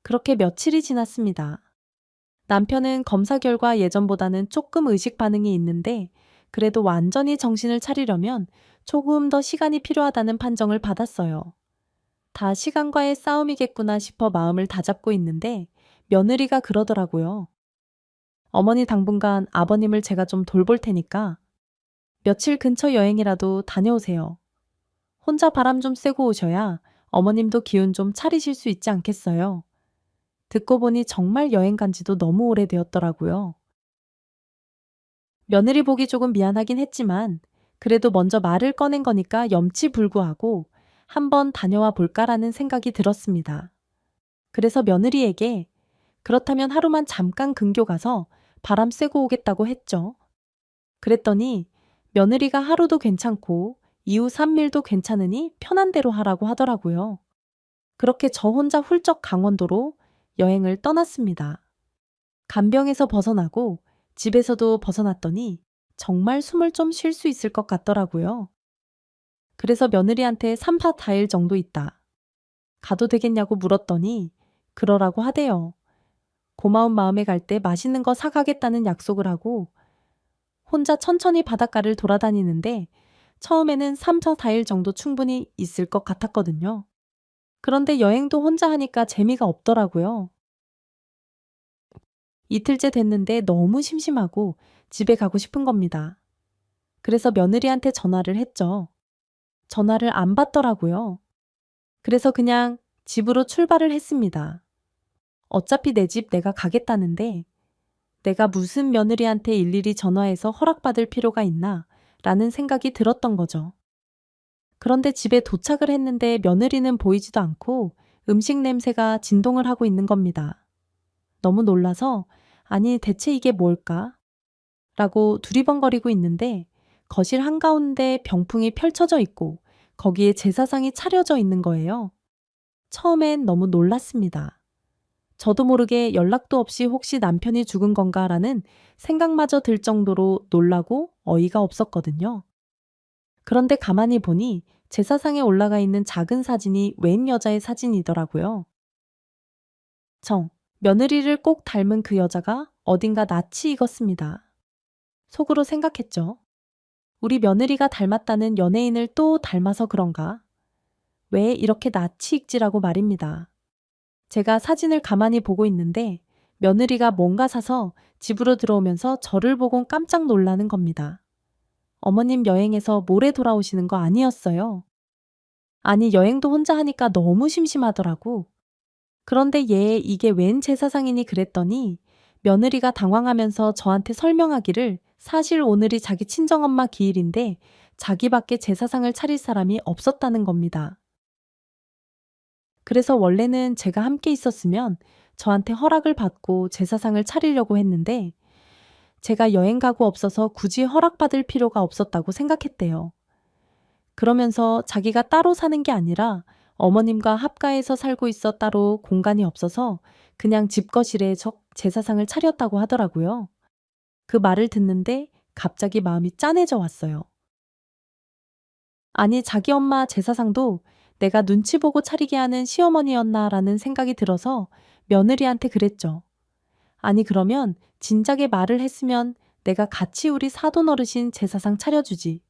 그렇게 며칠이 지났습니다. 남편은 검사 결과 예전보다는 조금 의식 반응이 있는데 그래도 완전히 정신을 차리려면 조금 더 시간이 필요하다는 판정을 받았어요. 다 시간과의 싸움이겠구나 싶어 마음을 다잡고 있는데 며느리가 그러더라고요. 어머니 당분간 아버님을 제가 좀 돌볼 테니까 며칠 근처 여행이라도 다녀오세요. 혼자 바람 좀 쐬고 오셔야 어머님도 기운 좀 차리실 수 있지 않겠어요? 듣고 보니 정말 여행 간 지도 너무 오래되었더라고요. 며느리 보기 조금 미안하긴 했지만 그래도 먼저 말을 꺼낸 거니까 염치불구하고 한번 다녀와 볼까라는 생각이 들었습니다. 그래서 며느리에게 그렇다면 하루만 잠깐 근교 가서 바람 쐬고 오겠다고 했죠. 그랬더니 며느리가 하루도 괜찮고 이후 3일도 괜찮으니 편한 대로 하라고 하더라고요. 그렇게 저 혼자 훌쩍 강원도로 여행을 떠났습니다. 간병에서 벗어나고 집에서도 벗어났더니 정말 숨을 좀 쉴 수 있을 것 같더라고요. 그래서 며느리한테 3, 4일 정도 있다 가도 되겠냐고 물었더니 그러라고 하대요. 고마운 마음에 갈 때 맛있는 거 사가겠다는 약속을 하고 혼자 천천히 바닷가를 돌아다니는데 처음에는 3, 4일 정도 충분히 있을 것 같았거든요. 그런데 여행도 혼자 하니까 재미가 없더라고요. 이틀째 됐는데 너무 심심하고 집에 가고 싶은 겁니다. 그래서 며느리한테 전화를 했죠. 전화를 안 받더라고요. 그래서 그냥 집으로 출발을 했습니다. 어차피 내 집 내가 가겠다는데 내가 무슨 며느리한테 일일이 전화해서 허락받을 필요가 있나 라는 생각이 들었던 거죠. 그런데 집에 도착을 했는데 며느리는 보이지도 않고 음식 냄새가 진동을 하고 있는 겁니다. 너무 놀라서 아니 대체 이게 뭘까? 라고 두리번거리고 있는데 거실 한가운데 병풍이 펼쳐져 있고 거기에 제사상이 차려져 있는 거예요. 처음엔 너무 놀랐습니다. 저도 모르게 연락도 없이 혹시 남편이 죽은 건가라는 생각마저 들 정도로 놀라고 어이가 없었거든요. 그런데 가만히 보니 제사상에 올라가 있는 작은 사진이 웬 여자의 사진이더라고요. 며느리를 꼭 닮은 그 여자가 어딘가 낯이 익었습니다. 속으로 생각했죠. 우리 며느리가 닮았다는 연예인을 또 닮아서 그런가? 왜 이렇게 낯이 익지라고 말입니다. 제가 사진을 가만히 보고 있는데 며느리가 뭔가 사서 집으로 들어오면서 저를 보곤 깜짝 놀라는 겁니다. 어머님 여행에서 모레 돌아오시는 거 아니었어요? 아니, 여행도 혼자 하니까 너무 심심하더라고. 그런데 얘 이게 웬 제사상이니 그랬더니 며느리가 당황하면서 저한테 설명하기를 사실 오늘이 자기 친정엄마 기일인데 자기밖에 제사상을 차릴 사람이 없었다는 겁니다. 그래서 원래는 제가 함께 있었으면 저한테 허락을 받고 제사상을 차리려고 했는데 제가 여행 가고 없어서 굳이 허락받을 필요가 없었다고 생각했대요. 그러면서 자기가 따로 사는 게 아니라 어머님과 합가해서 살고 있어 따로 공간이 없어서 그냥 집거실에 제사상을 차렸다고 하더라고요. 그 말을 듣는데 갑자기 마음이 짠해져 왔어요. 아니, 자기 엄마 제사상도 내가 눈치 보고 차리게 하는 시어머니였나라는 생각이 들어서 며느리한테 그랬죠. 아니, 그러면 진작에 말을 했으면 내가 같이 우리 사돈 어르신 제사상 차려주지.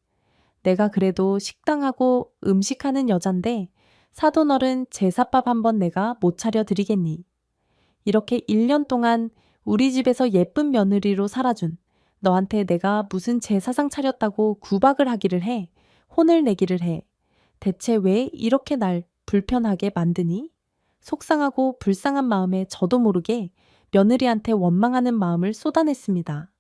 내가 그래도 식당하고 음식하는 여잔데 사돈 어른 제사밥 한번 내가 못 차려드리겠니. 이렇게 1년 동안 우리 집에서 예쁜 며느리로 살아준 너한테 내가 무슨 제사상 차렸다고 구박을 하기를 해. 혼을 내기를 해. 대체 왜 이렇게 날 불편하게 만드니? 속상하고 불쌍한 마음에 저도 모르게 며느리한테 원망하는 마음을 쏟아냈습니다.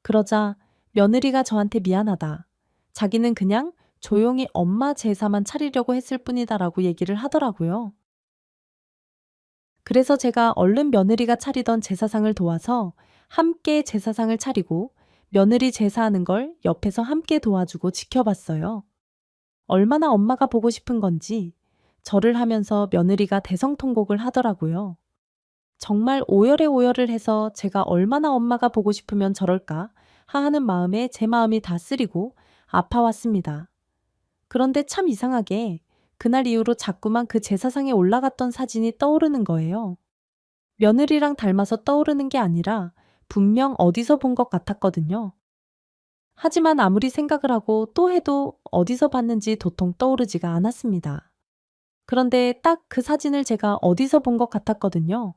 그러자 며느리가 저한테 미안하다. 자기는 그냥 조용히 엄마 제사만 차리려고 했을 뿐이다라고 얘기를 하더라고요. 그래서 제가 얼른 며느리가 차리던 제사상을 도와서 함께 제사상을 차리고 며느리 제사하는 걸 옆에서 함께 도와주고 지켜봤어요. 얼마나 엄마가 보고 싶은 건지 절을 하면서 며느리가 대성통곡을 하더라고요. 정말 오열에 오열을 해서 제가 얼마나 엄마가 보고 싶으면 저럴까 하는 마음에 제 마음이 다 쓰리고 아파왔습니다. 그런데 참 이상하게 그날 이후로 자꾸만 그 제사상에 올라갔던 사진이 떠오르는 거예요. 며느리랑 닮아서 떠오르는 게 아니라 분명 어디서 본 것 같았거든요. 하지만 아무리 생각을 하고 또 해도 어디서 봤는지 도통 떠오르지가 않았습니다. 그런데 딱 그 사진을 제가 어디서 본 것 같았거든요.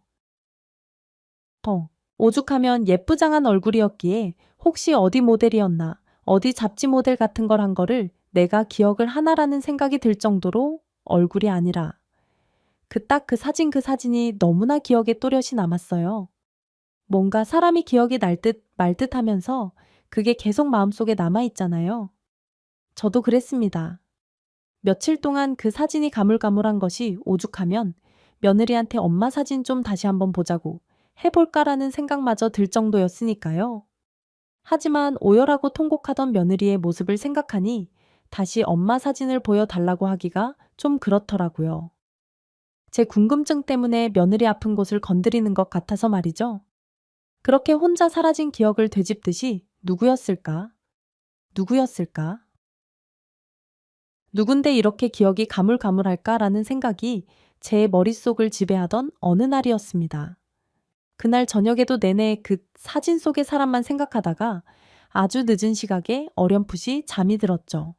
오죽하면 예쁘장한 얼굴이었기에 혹시 어디 모델이었나, 어디 잡지 모델 같은 걸 한 거를 내가 기억을 하나라는 생각이 들 정도로 얼굴이 아니라 그 사진이 너무나 기억에 또렷이 남았어요. 뭔가 사람이 기억이 날 듯 말 듯 하면서 그게 계속 마음속에 남아있잖아요. 저도 그랬습니다. 며칠 동안 그 사진이 가물가물한 것이 오죽하면 며느리한테 엄마 사진 좀 다시 한번 보자고 해볼까라는 생각마저 들 정도였으니까요. 하지만 오열하고 통곡하던 며느리의 모습을 생각하니 다시 엄마 사진을 보여달라고 하기가 좀 그렇더라고요. 제 궁금증 때문에 며느리 아픈 곳을 건드리는 것 같아서 말이죠. 그렇게 혼자 사라진 기억을 되짚듯이 누구였을까? 누구였을까? 누군데 이렇게 기억이 가물가물할까라는 생각이 제 머릿속을 지배하던 어느 날이었습니다. 그날 저녁에도 내내 그 사진 속의 사람만 생각하다가 아주 늦은 시각에 어렴풋이 잠이 들었죠.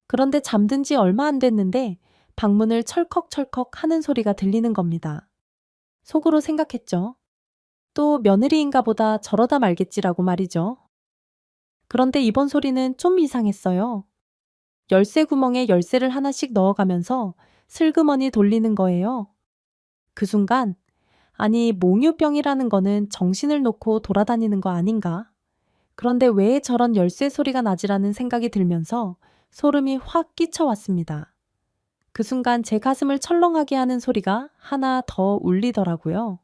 그런데 잠든 지 얼마 안 됐는데 방문을 철컥철컥 하는 소리가 들리는 겁니다. 속으로 생각했죠. 또 며느리인가 보다 저러다 말겠지라고 말이죠. 그런데 이번 소리는 좀 이상했어요. 열쇠 구멍에 열쇠를 하나씩 넣어가면서 슬그머니 돌리는 거예요. 그 순간, 아니, 몽유병이라는 거는 정신을 놓고 돌아다니는 거 아닌가? 그런데 왜 저런 열쇠 소리가 나지라는 생각이 들면서 소름이 확 끼쳐왔습니다. 그 순간 제 가슴을 철렁하게 하는 소리가 하나 더 울리더라고요.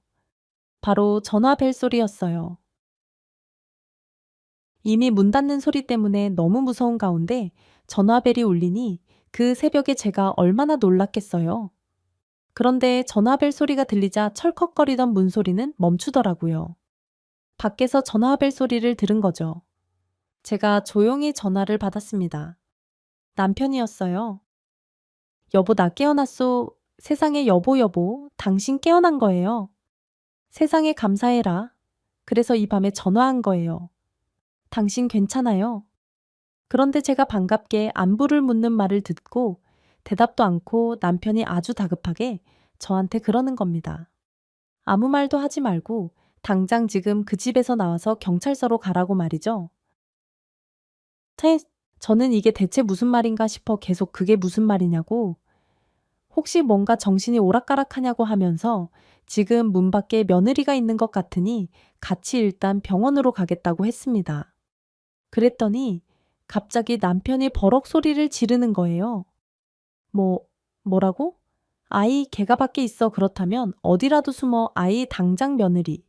바로 전화벨 소리였어요. 이미 문 닫는 소리 때문에 너무 무서운 가운데 전화벨이 울리니 그 새벽에 제가 얼마나 놀랐겠어요. 그런데 전화벨 소리가 들리자 철컥거리던 문소리는 멈추더라고요. 밖에서 전화벨 소리를 들은 거죠. 제가 조용히 전화를 받았습니다. 남편이었어요. 여보, 나 깨어났소. 세상에 여보, 당신 깨어난 거예요. 세상에 감사해라. 그래서 이 밤에 전화한 거예요. 당신 괜찮아요? 그런데 제가 반갑게 안부를 묻는 말을 듣고 대답도 않고 남편이 아주 다급하게 저한테 그러는 겁니다. 아무 말도 하지 말고 당장 지금 그 집에서 나와서 경찰서로 가라고 말이죠. 태, 저는 이게 대체 무슨 말인가 싶어 계속 그게 무슨 말이냐고, 혹시 뭔가 정신이 오락가락하냐고 하면서 지금 문 밖에 며느리가 있는 것 같으니 같이 일단 병원으로 가겠다고 했습니다. 그랬더니 갑자기 남편이 버럭 소리를 지르는 거예요. 뭐, 뭐라고? 아이 걔가 밖에 있어. 그렇다면 어디라도 숨어. 아이 당장 며느리.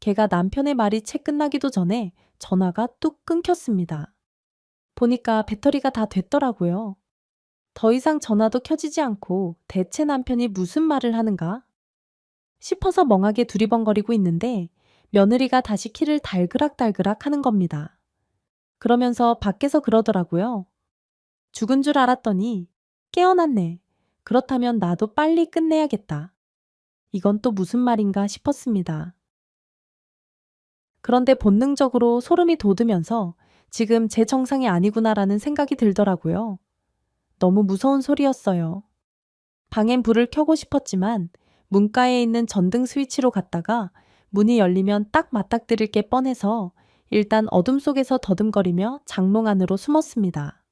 걔가 남편의 말이 채 끝나기도 전에 전화가 뚝 끊겼습니다. 보니까 배터리가 다 됐더라고요. 더 이상 전화도 켜지지 않고 대체 남편이 무슨 말을 하는가 싶어서 멍하게 두리번거리고 있는데 며느리가 다시 키를 달그락달그락 하는 겁니다. 그러면서 밖에서 그러더라고요. 죽은 줄 알았더니 깨어났네. 그렇다면 나도 빨리 끝내야겠다. 이건 또 무슨 말인가 싶었습니다. 그런데 본능적으로 소름이 돋으면서 지금 제 정상이 아니구나라는 생각이 들더라고요. 너무 무서운 소리였어요. 방엔 불을 켜고 싶었지만 문가에 있는 전등 스위치로 갔다가 문이 열리면 딱 맞닥뜨릴 게 뻔해서 일단 어둠 속에서 더듬거리며 장롱 안으로 숨었습니다.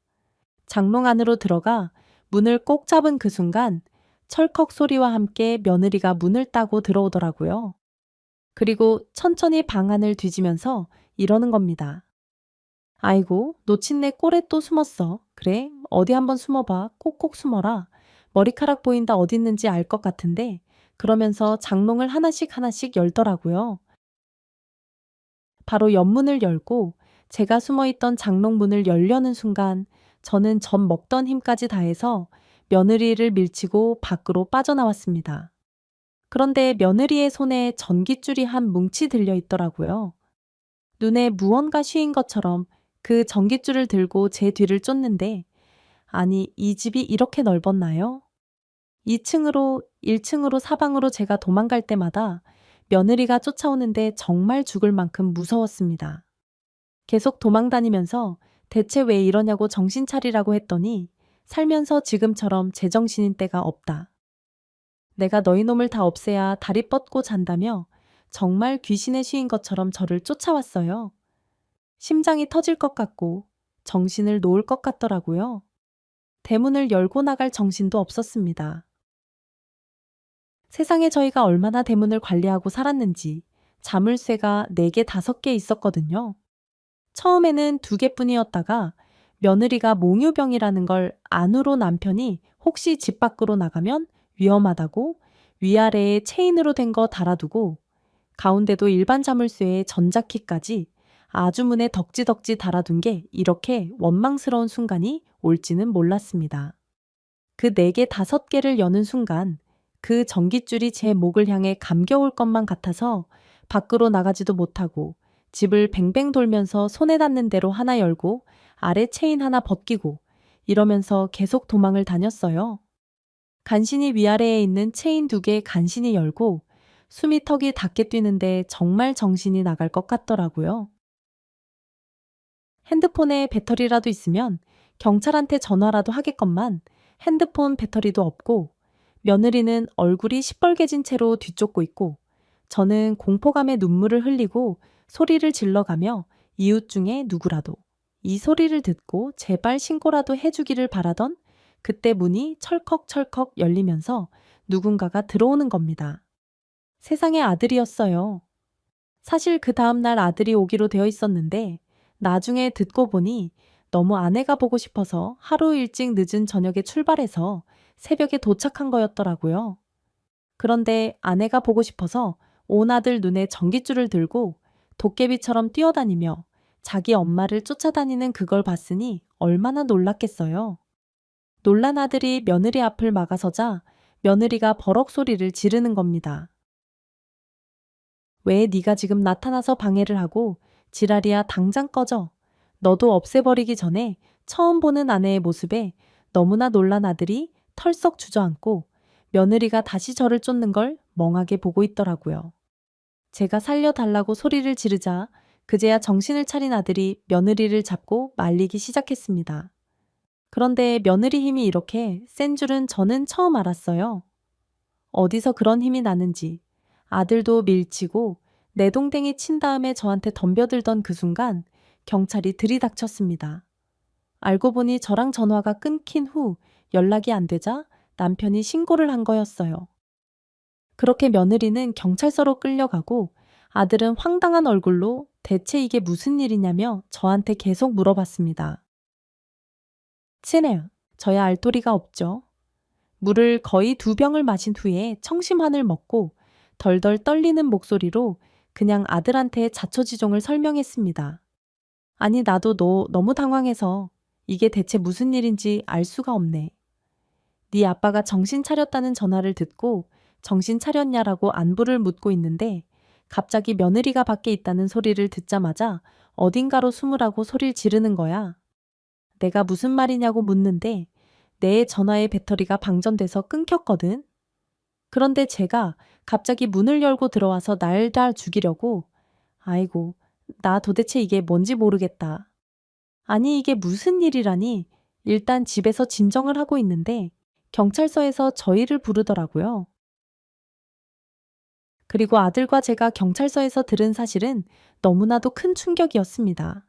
장롱 안으로 들어가 문을 꼭 잡은 그 순간 철컥 소리와 함께 며느리가 문을 따고 들어오더라고요. 그리고 천천히 방 안을 뒤지면서 이러는 겁니다. 아이고, 놓친 내 꼴에 또 숨었어. 그래, 어디 한번 숨어봐. 꼭꼭 숨어라. 머리카락 보인다 어디 있는지 알 것 같은데. 그러면서 장롱을 하나씩 하나씩 열더라고요. 바로 옆문을 열고 제가 숨어있던 장롱 문을 열려는 순간 저는 전 먹던 힘까지 다해서 며느리를 밀치고 밖으로 빠져나왔습니다. 그런데 며느리의 손에 전깃줄이 한 뭉치 들려 있더라고요. 눈에 무언가 휘인 것처럼 그 전깃줄을 들고 제 뒤를 쫓는데, 아니, 이 집이 이렇게 넓었나요? 2층으로, 1층으로 사방으로 제가 도망갈 때마다 며느리가 쫓아오는데 정말 죽을 만큼 무서웠습니다. 계속 도망 다니면서 대체 왜 이러냐고 정신 차리라고 했더니 살면서 지금처럼 제정신인 때가 없다. 내가 너희 놈을 다 없애야 다리 뻗고 잔다며 정말 귀신의 쉬인 것처럼 저를 쫓아왔어요. 심장이 터질 것 같고 정신을 놓을 것 같더라고요. 대문을 열고 나갈 정신도 없었습니다. 세상에 저희가 얼마나 대문을 관리하고 살았는지 자물쇠가 4개, 5개 있었거든요. 처음에는 2개뿐이었다가 며느리가 몽유병이라는 걸 안으로 남편이 혹시 집 밖으로 나가면 위험하다고 위아래에 체인으로 된 거 달아두고 가운데도 일반 자물쇠에 전자키까지 아주 문에 덕지덕지 달아둔 게 이렇게 원망스러운 순간이 올지는 몰랐습니다. 그 4개, 5개를 여는 순간 그 전깃줄이 제 목을 향해 감겨올 것만 같아서 밖으로 나가지도 못하고 집을 뱅뱅 돌면서 손에 닿는 대로 하나 열고 아래 체인 하나 벗기고 이러면서 계속 도망을 다녔어요. 간신히 위아래에 있는 체인 2개 간신히 열고 숨이 턱이 닿게 뛰는데 정말 정신이 나갈 것 같더라고요. 핸드폰에 배터리라도 있으면 경찰한테 전화라도 하겠건만 핸드폰 배터리도 없고 며느리는 얼굴이 시뻘개진 채로 뒤쫓고 있고 저는 공포감에 눈물을 흘리고 소리를 질러가며 이웃 중에 누구라도 이 소리를 듣고 제발 신고라도 해주기를 바라던 그때 문이 철컥철컥 열리면서 누군가가 들어오는 겁니다. 세상의 아들이었어요. 사실 그 다음날 아들이 오기로 되어 있었는데 나중에 듣고 보니 너무 아내가 보고 싶어서 하루 일찍 늦은 저녁에 출발해서 새벽에 도착한 거였더라고요. 그런데 아내가 보고 싶어서 온 아들 눈에 전깃줄을 들고 도깨비처럼 뛰어다니며 자기 엄마를 쫓아다니는 그걸 봤으니 얼마나 놀랐겠어요. 놀란 아들이 며느리 앞을 막아서자 며느리가 버럭 소리를 지르는 겁니다. 왜 네가 지금 나타나서 방해를 하고 지랄이야 당장 꺼져. 너도 없애버리기 전에 처음 보는 아내의 모습에 너무나 놀란 아들이 털썩 주저앉고 며느리가 다시 저를 쫓는 걸 멍하게 보고 있더라고요. 제가 살려달라고 소리를 지르자 그제야 정신을 차린 아들이 며느리를 잡고 말리기 시작했습니다. 그런데 며느리 힘이 이렇게 센 줄은 저는 처음 알았어요. 어디서 그런 힘이 나는지 아들도 밀치고 내동댕이 친 다음에 저한테 덤벼들던 그 순간 경찰이 들이닥쳤습니다. 알고 보니 저랑 전화가 끊긴 후 연락이 안 되자 남편이 신고를 한 거였어요. 그렇게 며느리는 경찰서로 끌려가고 아들은 황당한 얼굴로 대체 이게 무슨 일이냐며 저한테 계속 물어봤습니다. 친해요. 저야 알 도리가 없죠. 물을 거의 2병을 마신 후에 청심환을 먹고 덜덜 떨리는 목소리로 그냥 아들한테 자초지종을 설명했습니다. 아니 나도 너 너무 당황해서 이게 대체 무슨 일인지 알 수가 없네. 네 아빠가 정신 차렸다는 전화를 듣고 정신 차렸냐라고 안부를 묻고 있는데 갑자기 며느리가 밖에 있다는 소리를 듣자마자 어딘가로 숨으라고 소리를 지르는 거야. 내가 무슨 말이냐고 묻는데 내 전화의 배터리가 방전돼서 끊겼거든. 그런데 제가 갑자기 문을 열고 들어와서 날 다 죽이려고. 아이고, 나 도대체 이게 뭔지 모르겠다. 아니 이게 무슨 일이라니. 일단 집에서 진정을 하고 있는데 경찰서에서 저희를 부르더라고요. 그리고 아들과 제가 경찰서에서 들은 사실은 너무나도 큰 충격이었습니다.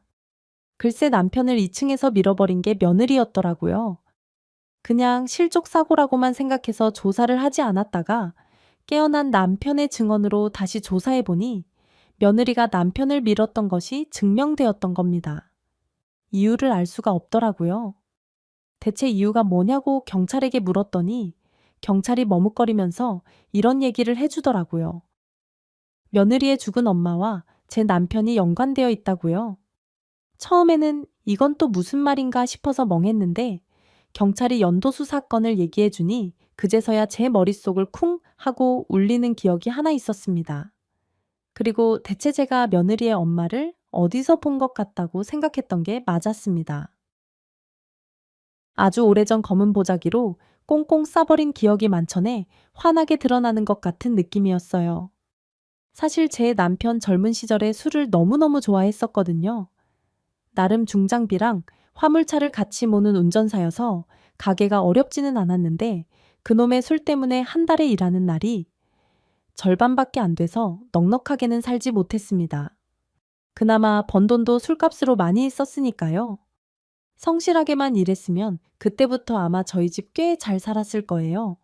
글쎄 남편을 2층에서 밀어버린 게 며느리였더라고요. 그냥 실족 사고라고만 생각해서 조사를 하지 않았다가 깨어난 남편의 증언으로 다시 조사해보니 며느리가 남편을 밀었던 것이 증명되었던 겁니다. 이유를 알 수가 없더라고요. 대체 이유가 뭐냐고 경찰에게 물었더니 경찰이 머뭇거리면서 이런 얘기를 해주더라고요. 며느리의 죽은 엄마와 제 남편이 연관되어 있다고요. 처음에는 이건 또 무슨 말인가 싶어서 멍했는데 경찰이 연도수 사건을 얘기해 주니 그제서야 제 머릿속을 쿵 하고 울리는 기억이 하나 있었습니다. 그리고 대체 제가 며느리의 엄마를 어디서 본 것 같다고 생각했던 게 맞았습니다. 아주 오래전 검은 보자기로 꽁꽁 싸버린 기억이 만천에 환하게 드러나는 것 같은 느낌이었어요. 사실 제 남편 젊은 시절에 술을 너무너무 좋아했었거든요. 나름 중장비랑 화물차를 같이 모는 운전사여서 가게가 어렵지는 않았는데 그놈의 술 때문에 한 달에 일하는 날이 절반밖에 안 돼서 넉넉하게는 살지 못했습니다. 그나마 번 돈도 술값으로 많이 썼으니까요. 성실하게만 일했으면 그때부터 아마 저희 집 꽤 잘 살았을 거예요.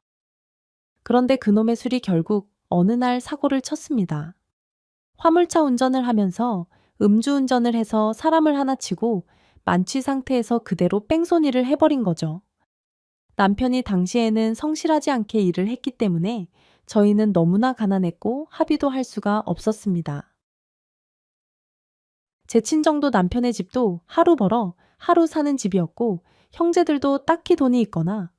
그런데 그놈의 술이 결국 어느 날 사고를 쳤습니다. 화물차 운전을 하면서 음주운전을 해서 사람을 하나 치고 만취 상태에서 그대로 뺑소니를 해버린 거죠. 남편이 당시에는 성실하지 않게 일을 했기 때문에 저희는 너무나 가난했고 합의도 할 수가 없었습니다. 제 친정도 남편의 집도 하루 벌어 하루 사는 집이었고 형제들도 딱히 돈이 있거나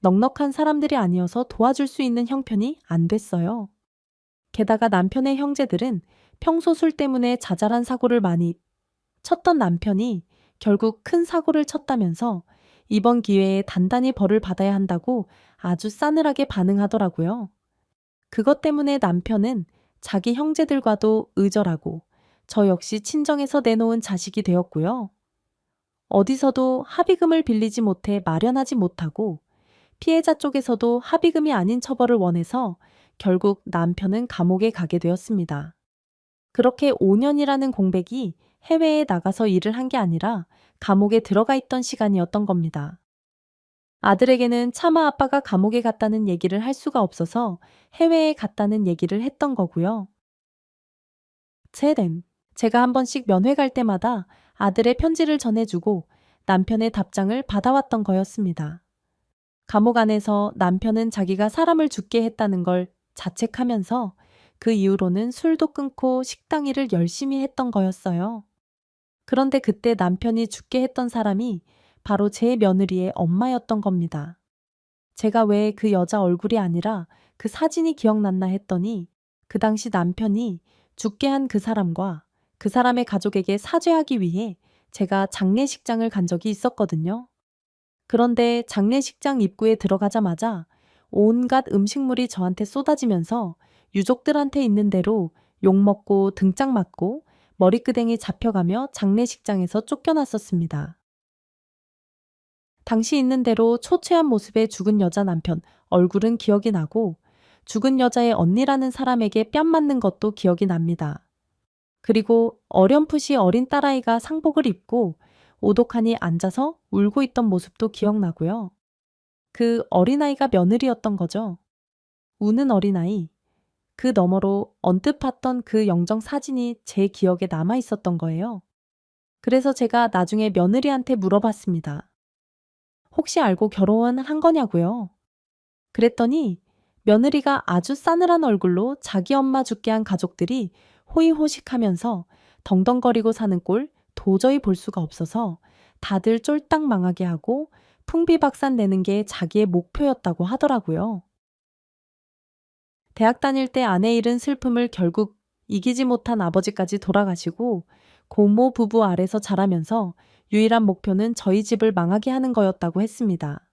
넉넉한 사람들이 아니어서 도와줄 수 있는 형편이 안 됐어요. 게다가 남편의 형제들은 평소 술 때문에 자잘한 사고를 많이 쳤던 남편이 결국 큰 사고를 쳤다면서 이번 기회에 단단히 벌을 받아야 한다고 아주 싸늘하게 반응하더라고요. 그것 때문에 남편은 자기 형제들과도 의절하고 저 역시 친정에서 내놓은 자식이 되었고요. 어디서도 합의금을 빌리지 못해 마련하지 못하고 피해자 쪽에서도 합의금이 아닌 처벌을 원해서 결국 남편은 감옥에 가게 되었습니다. 그렇게 5년이라는 공백이 해외에 나가서 일을 한 게 아니라 감옥에 들어가 있던 시간이었던 겁니다. 아들에게는 차마 아빠가 감옥에 갔다는 얘기를 할 수가 없어서 해외에 갔다는 얘기를 했던 거고요. 제가 한 번씩 면회 갈 때마다 아들의 편지를 전해주고 남편의 답장을 받아왔던 거였습니다. 감옥 안에서 남편은 자기가 사람을 죽게 했다는 걸 자책하면서 그 이후로는 술도 끊고 식당 일을 열심히 했던 거였어요. 그런데 그때 남편이 죽게 했던 사람이 바로 제 며느리의 엄마였던 겁니다. 제가 왜 그 여자 얼굴이 아니라 그 사진이 기억났나 했더니 그 당시 남편이 죽게 한 그 사람과 그 사람의 가족에게 사죄하기 위해 제가 장례식장을 간 적이 있었거든요. 그런데 장례식장 입구에 들어가자마자 온갖 음식물이 저한테 쏟아지면서 유족들한테 있는 대로 욕먹고 등짝 맞고 머리끄댕이 잡혀가며 장례식장에서 쫓겨났었습니다. 당시 있는 대로 초췌한 모습의 죽은 여자 남편 얼굴은 기억이 나고 죽은 여자의 언니라는 사람에게 뺨 맞는 것도 기억이 납니다. 그리고 어렴풋이 어린 딸아이가 상복을 입고 오독하니 앉아서 울고 있던 모습도 기억나고요. 그 어린아이가 며느리였던 거죠. 우는 어린아이. 그 너머로 언뜻 봤던 그 영정 사진이 제 기억에 남아 있었던 거예요. 그래서 제가 나중에 며느리한테 물어봤습니다. 혹시 알고 결혼한 거냐고요? 그랬더니 며느리가 아주 싸늘한 얼굴로 자기 엄마 죽게 한 가족들이 호의호식하면서 덩덩거리고 사는 꼴 도저히 볼 수가 없어서 다들 쫄딱 망하게 하고 풍비박산 내는 게 자기의 목표였다고 하더라고요. 대학 다닐 때 아내 잃은 슬픔을 결국 이기지 못한 아버지까지 돌아가시고 고모 부부 아래서 자라면서 유일한 목표는 저희 집을 망하게 하는 거였다고 했습니다.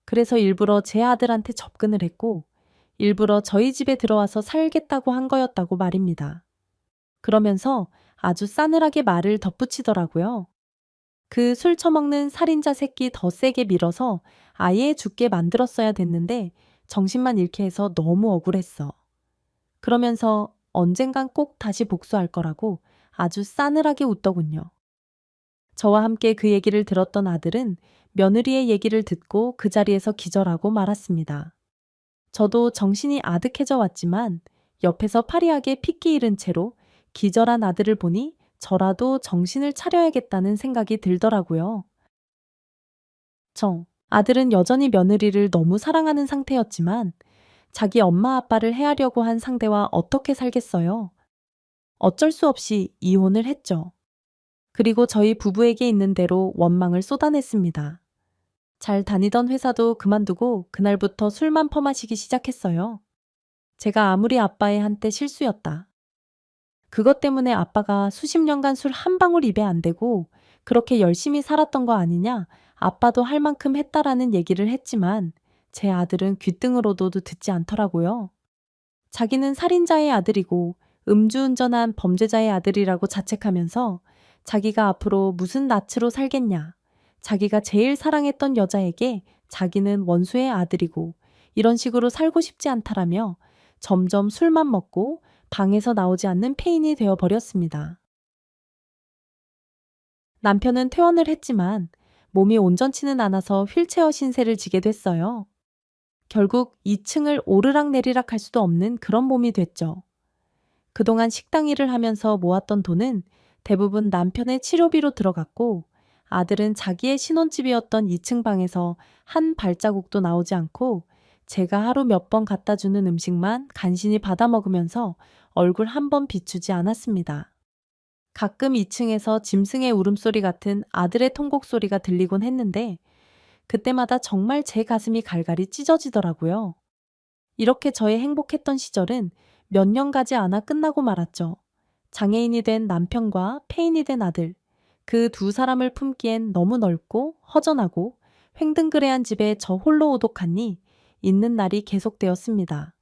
그래서 일부러 제 아들한테 접근을 했고 일부러 저희 집에 들어와서 살겠다고 한 거였다고 말입니다. 그러면서 아주 싸늘하게 말을 덧붙이더라고요. 그 술 처먹는 살인자 새끼 더 세게 밀어서 아예 죽게 만들었어야 됐는데 정신만 잃게 해서 너무 억울했어. 그러면서 언젠간 꼭 다시 복수할 거라고 아주 싸늘하게 웃더군요. 저와 함께 그 얘기를 들었던 아들은 며느리의 얘기를 듣고 그 자리에서 기절하고 말았습니다. 저도 정신이 아득해져 왔지만 옆에서 파리하게 핏기 잃은 채로 기절한 아들을 보니 저라도 정신을 차려야겠다는 생각이 들더라고요. 아들은 여전히 며느리를 너무 사랑하는 상태였지만 자기 엄마 아빠를 해하려고 한 상대와 어떻게 살겠어요? 어쩔 수 없이 이혼을 했죠. 그리고 저희 부부에게 있는 대로 원망을 쏟아냈습니다. 잘 다니던 회사도 그만두고 그날부터 술만 퍼마시기 시작했어요. 제가 아무리 아빠의 한때 실수였다. 그것 때문에 아빠가 수십 년간 술 한 방울 입에 안 대고 그렇게 열심히 살았던 거 아니냐, 아빠도 할 만큼 했다라는 얘기를 했지만 제 아들은 귓등으로도 듣지 않더라고요. 자기는 살인자의 아들이고 음주운전한 범죄자의 아들이라고 자책하면서 자기가 앞으로 무슨 낯으로 살겠냐, 자기가 제일 사랑했던 여자에게 자기는 원수의 아들이고 이런 식으로 살고 싶지 않다라며 점점 술만 먹고 방에서 나오지 않는 폐인이 되어버렸습니다. 남편은 퇴원을 했지만 몸이 온전치는 않아서 휠체어 신세를 지게 됐어요. 결국 2층을 오르락내리락 할 수도 없는 그런 몸이 됐죠. 그동안 식당 일을 하면서 모았던 돈은 대부분 남편의 치료비로 들어갔고 아들은 자기의 신혼집이었던 2층 방에서 한 발자국도 나오지 않고 제가 하루 몇 번 갖다 주는 음식만 간신히 받아 먹으면서 얼굴 한 번 비추지 않았습니다. 가끔 2층에서 짐승의 울음소리 같은 아들의 통곡 소리가 들리곤 했는데 그때마다 정말 제 가슴이 갈갈이 찢어지더라고요. 이렇게 저의 행복했던 시절은 몇 년 가지 않아 끝나고 말았죠. 장애인이 된 남편과 폐인이 된 아들, 그 두 사람을 품기엔 너무 넓고 허전하고 횡등그레한 집에 저 홀로 오독하니 있는 날이 계속되었습니다.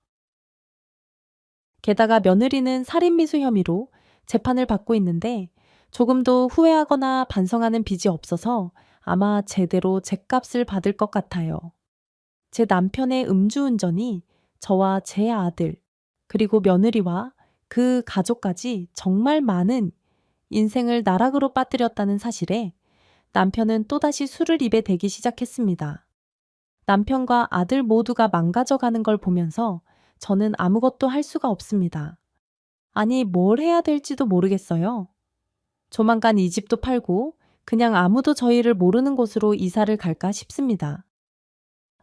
게다가 며느리는 살인미수 혐의로 재판을 받고 있는데 조금도 후회하거나 반성하는 빚이 없어서 아마 제대로 죗값을 받을 것 같아요. 제 남편의 음주운전이 저와 제 아들, 그리고 며느리와 그 가족까지 정말 많은 인생을 나락으로 빠뜨렸다는 사실에 남편은 또다시 술을 입에 대기 시작했습니다. 남편과 아들 모두가 망가져가는 걸 보면서 저는 아무것도 할 수가 없습니다. 아니, 뭘 해야 될지도 모르겠어요. 조만간 이 집도 팔고 그냥 아무도 저희를 모르는 곳으로 이사를 갈까 싶습니다.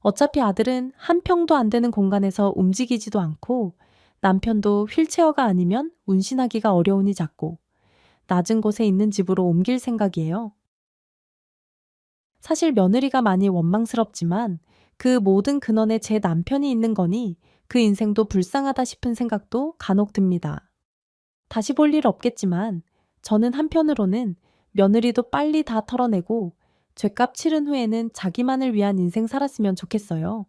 어차피 아들은 한 평도 안 되는 공간에서 움직이지도 않고 남편도 휠체어가 아니면 운신하기가 어려우니 작고 낮은 곳에 있는 집으로 옮길 생각이에요. 사실 며느리가 많이 원망스럽지만 그 모든 근원에 제 남편이 있는 거니 그 인생도 불쌍하다 싶은 생각도 간혹 듭니다. 다시 볼 일 없겠지만 저는 한편으로는 며느리도 빨리 다 털어내고 죗값 치른 후에는 자기만을 위한 인생 살았으면 좋겠어요.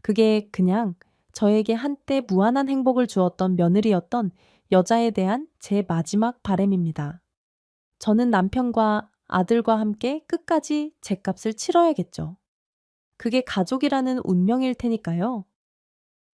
그게 그냥 저에게 한때 무한한 행복을 주었던 며느리였던 여자에 대한 제 마지막 바람입니다. 저는 남편과 아들과 함께 끝까지 죗값을 치러야겠죠. 그게 가족이라는 운명일 테니까요.